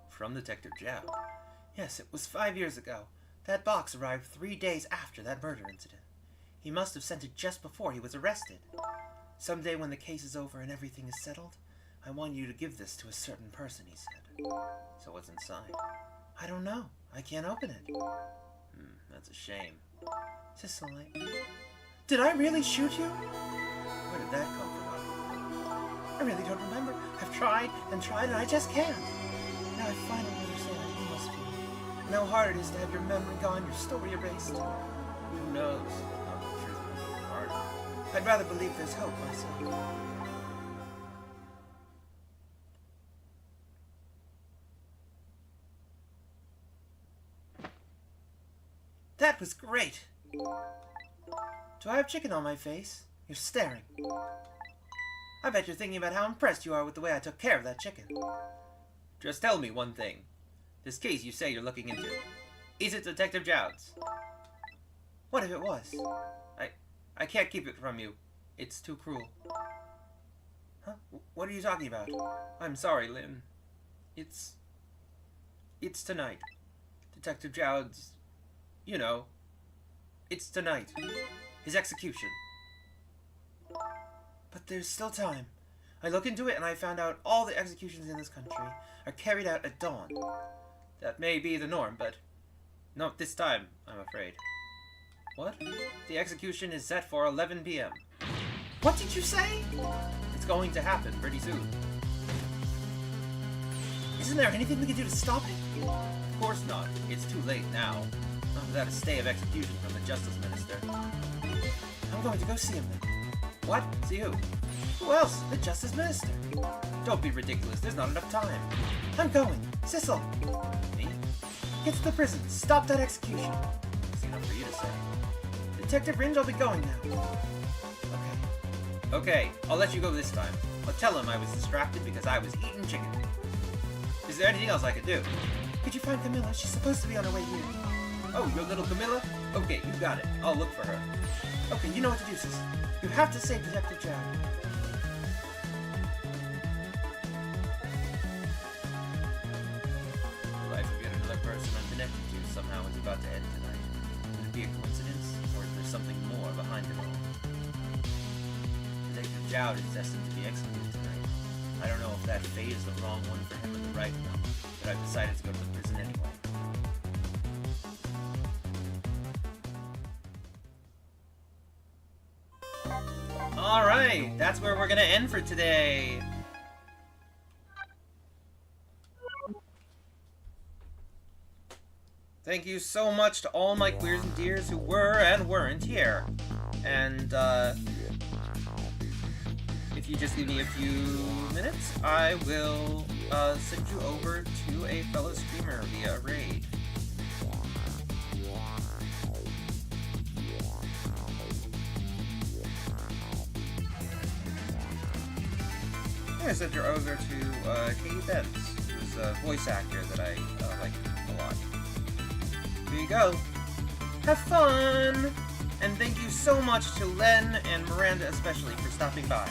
From Detective Jowd? Yes, it was 5 years ago. That box arrived 3 days after that murder incident. He must have sent it just before he was arrested. Someday when the case is over and everything is settled, I want you to give this to a certain person, he said. So what's inside? I don't know. I can't open it. That's a shame. Cicely. Did I really shoot you? Where did that come from? I really don't remember. I've tried, and I just can't. Now I finally understand how you must feel. And how hard it is to have your memory gone, your story erased. Who knows? The truth may be harder. I'd rather believe there's hope myself. That was great! Do I have chicken on my face? You're staring. I bet you're thinking about how impressed you are with the way I took care of that chicken. Just tell me one thing. This case you say you're looking into, is it Detective Jowd's? What if it was? I can't keep it from you. It's too cruel. Huh? What are you talking about? I'm sorry, Lynn. It's tonight. Detective Jowd's... You know. It's tonight. His execution. But there's still time. I looked into it and I found out all the executions in this country are carried out at dawn. That may be the norm, but not this time, I'm afraid. What? The execution is set for 11 p.m. What did you say? It's going to happen pretty soon. Isn't there anything we can do to stop it? Of course not. It's too late now. Not without a stay of execution from the Justice Minister. I'm going to go see him then. What? See who? Who else? The Justice Minister. Don't be ridiculous. There's not enough time. I'm going. Cecil. Me? Get to the prison. Stop that execution. It's enough for you to say. Detective Ringe, I'll be going now. Okay. Okay, I'll let you go this time. I'll tell him I was distracted because I was eating chicken. Is there anything else I could do? Could you find Camilla? She's supposed to be on her way here. Oh, your little Camilla? Okay, you got it. I'll look for her. Okay, you know what to do, Cecil. You have to save Detective Jowd. The life of yet another person I'm connected to somehow is about to end tonight. Could it be a coincidence, or is there something more behind it all? Detective Jowd is destined to be executed tonight. I don't know if that fate is the wrong one for him or the right one, but I've decided to go to the prison anyway. Alright, that's where we're gonna end for today. Thank you so much to all my queers and dears who were and weren't here. And, if you just give me a few minutes, I will, send you over to a fellow streamer via raid. I sent you over to Katie Benz, who's a voice actor that I like a lot. Here you go. Have fun! And thank you so much to Len and Miranda especially for stopping by.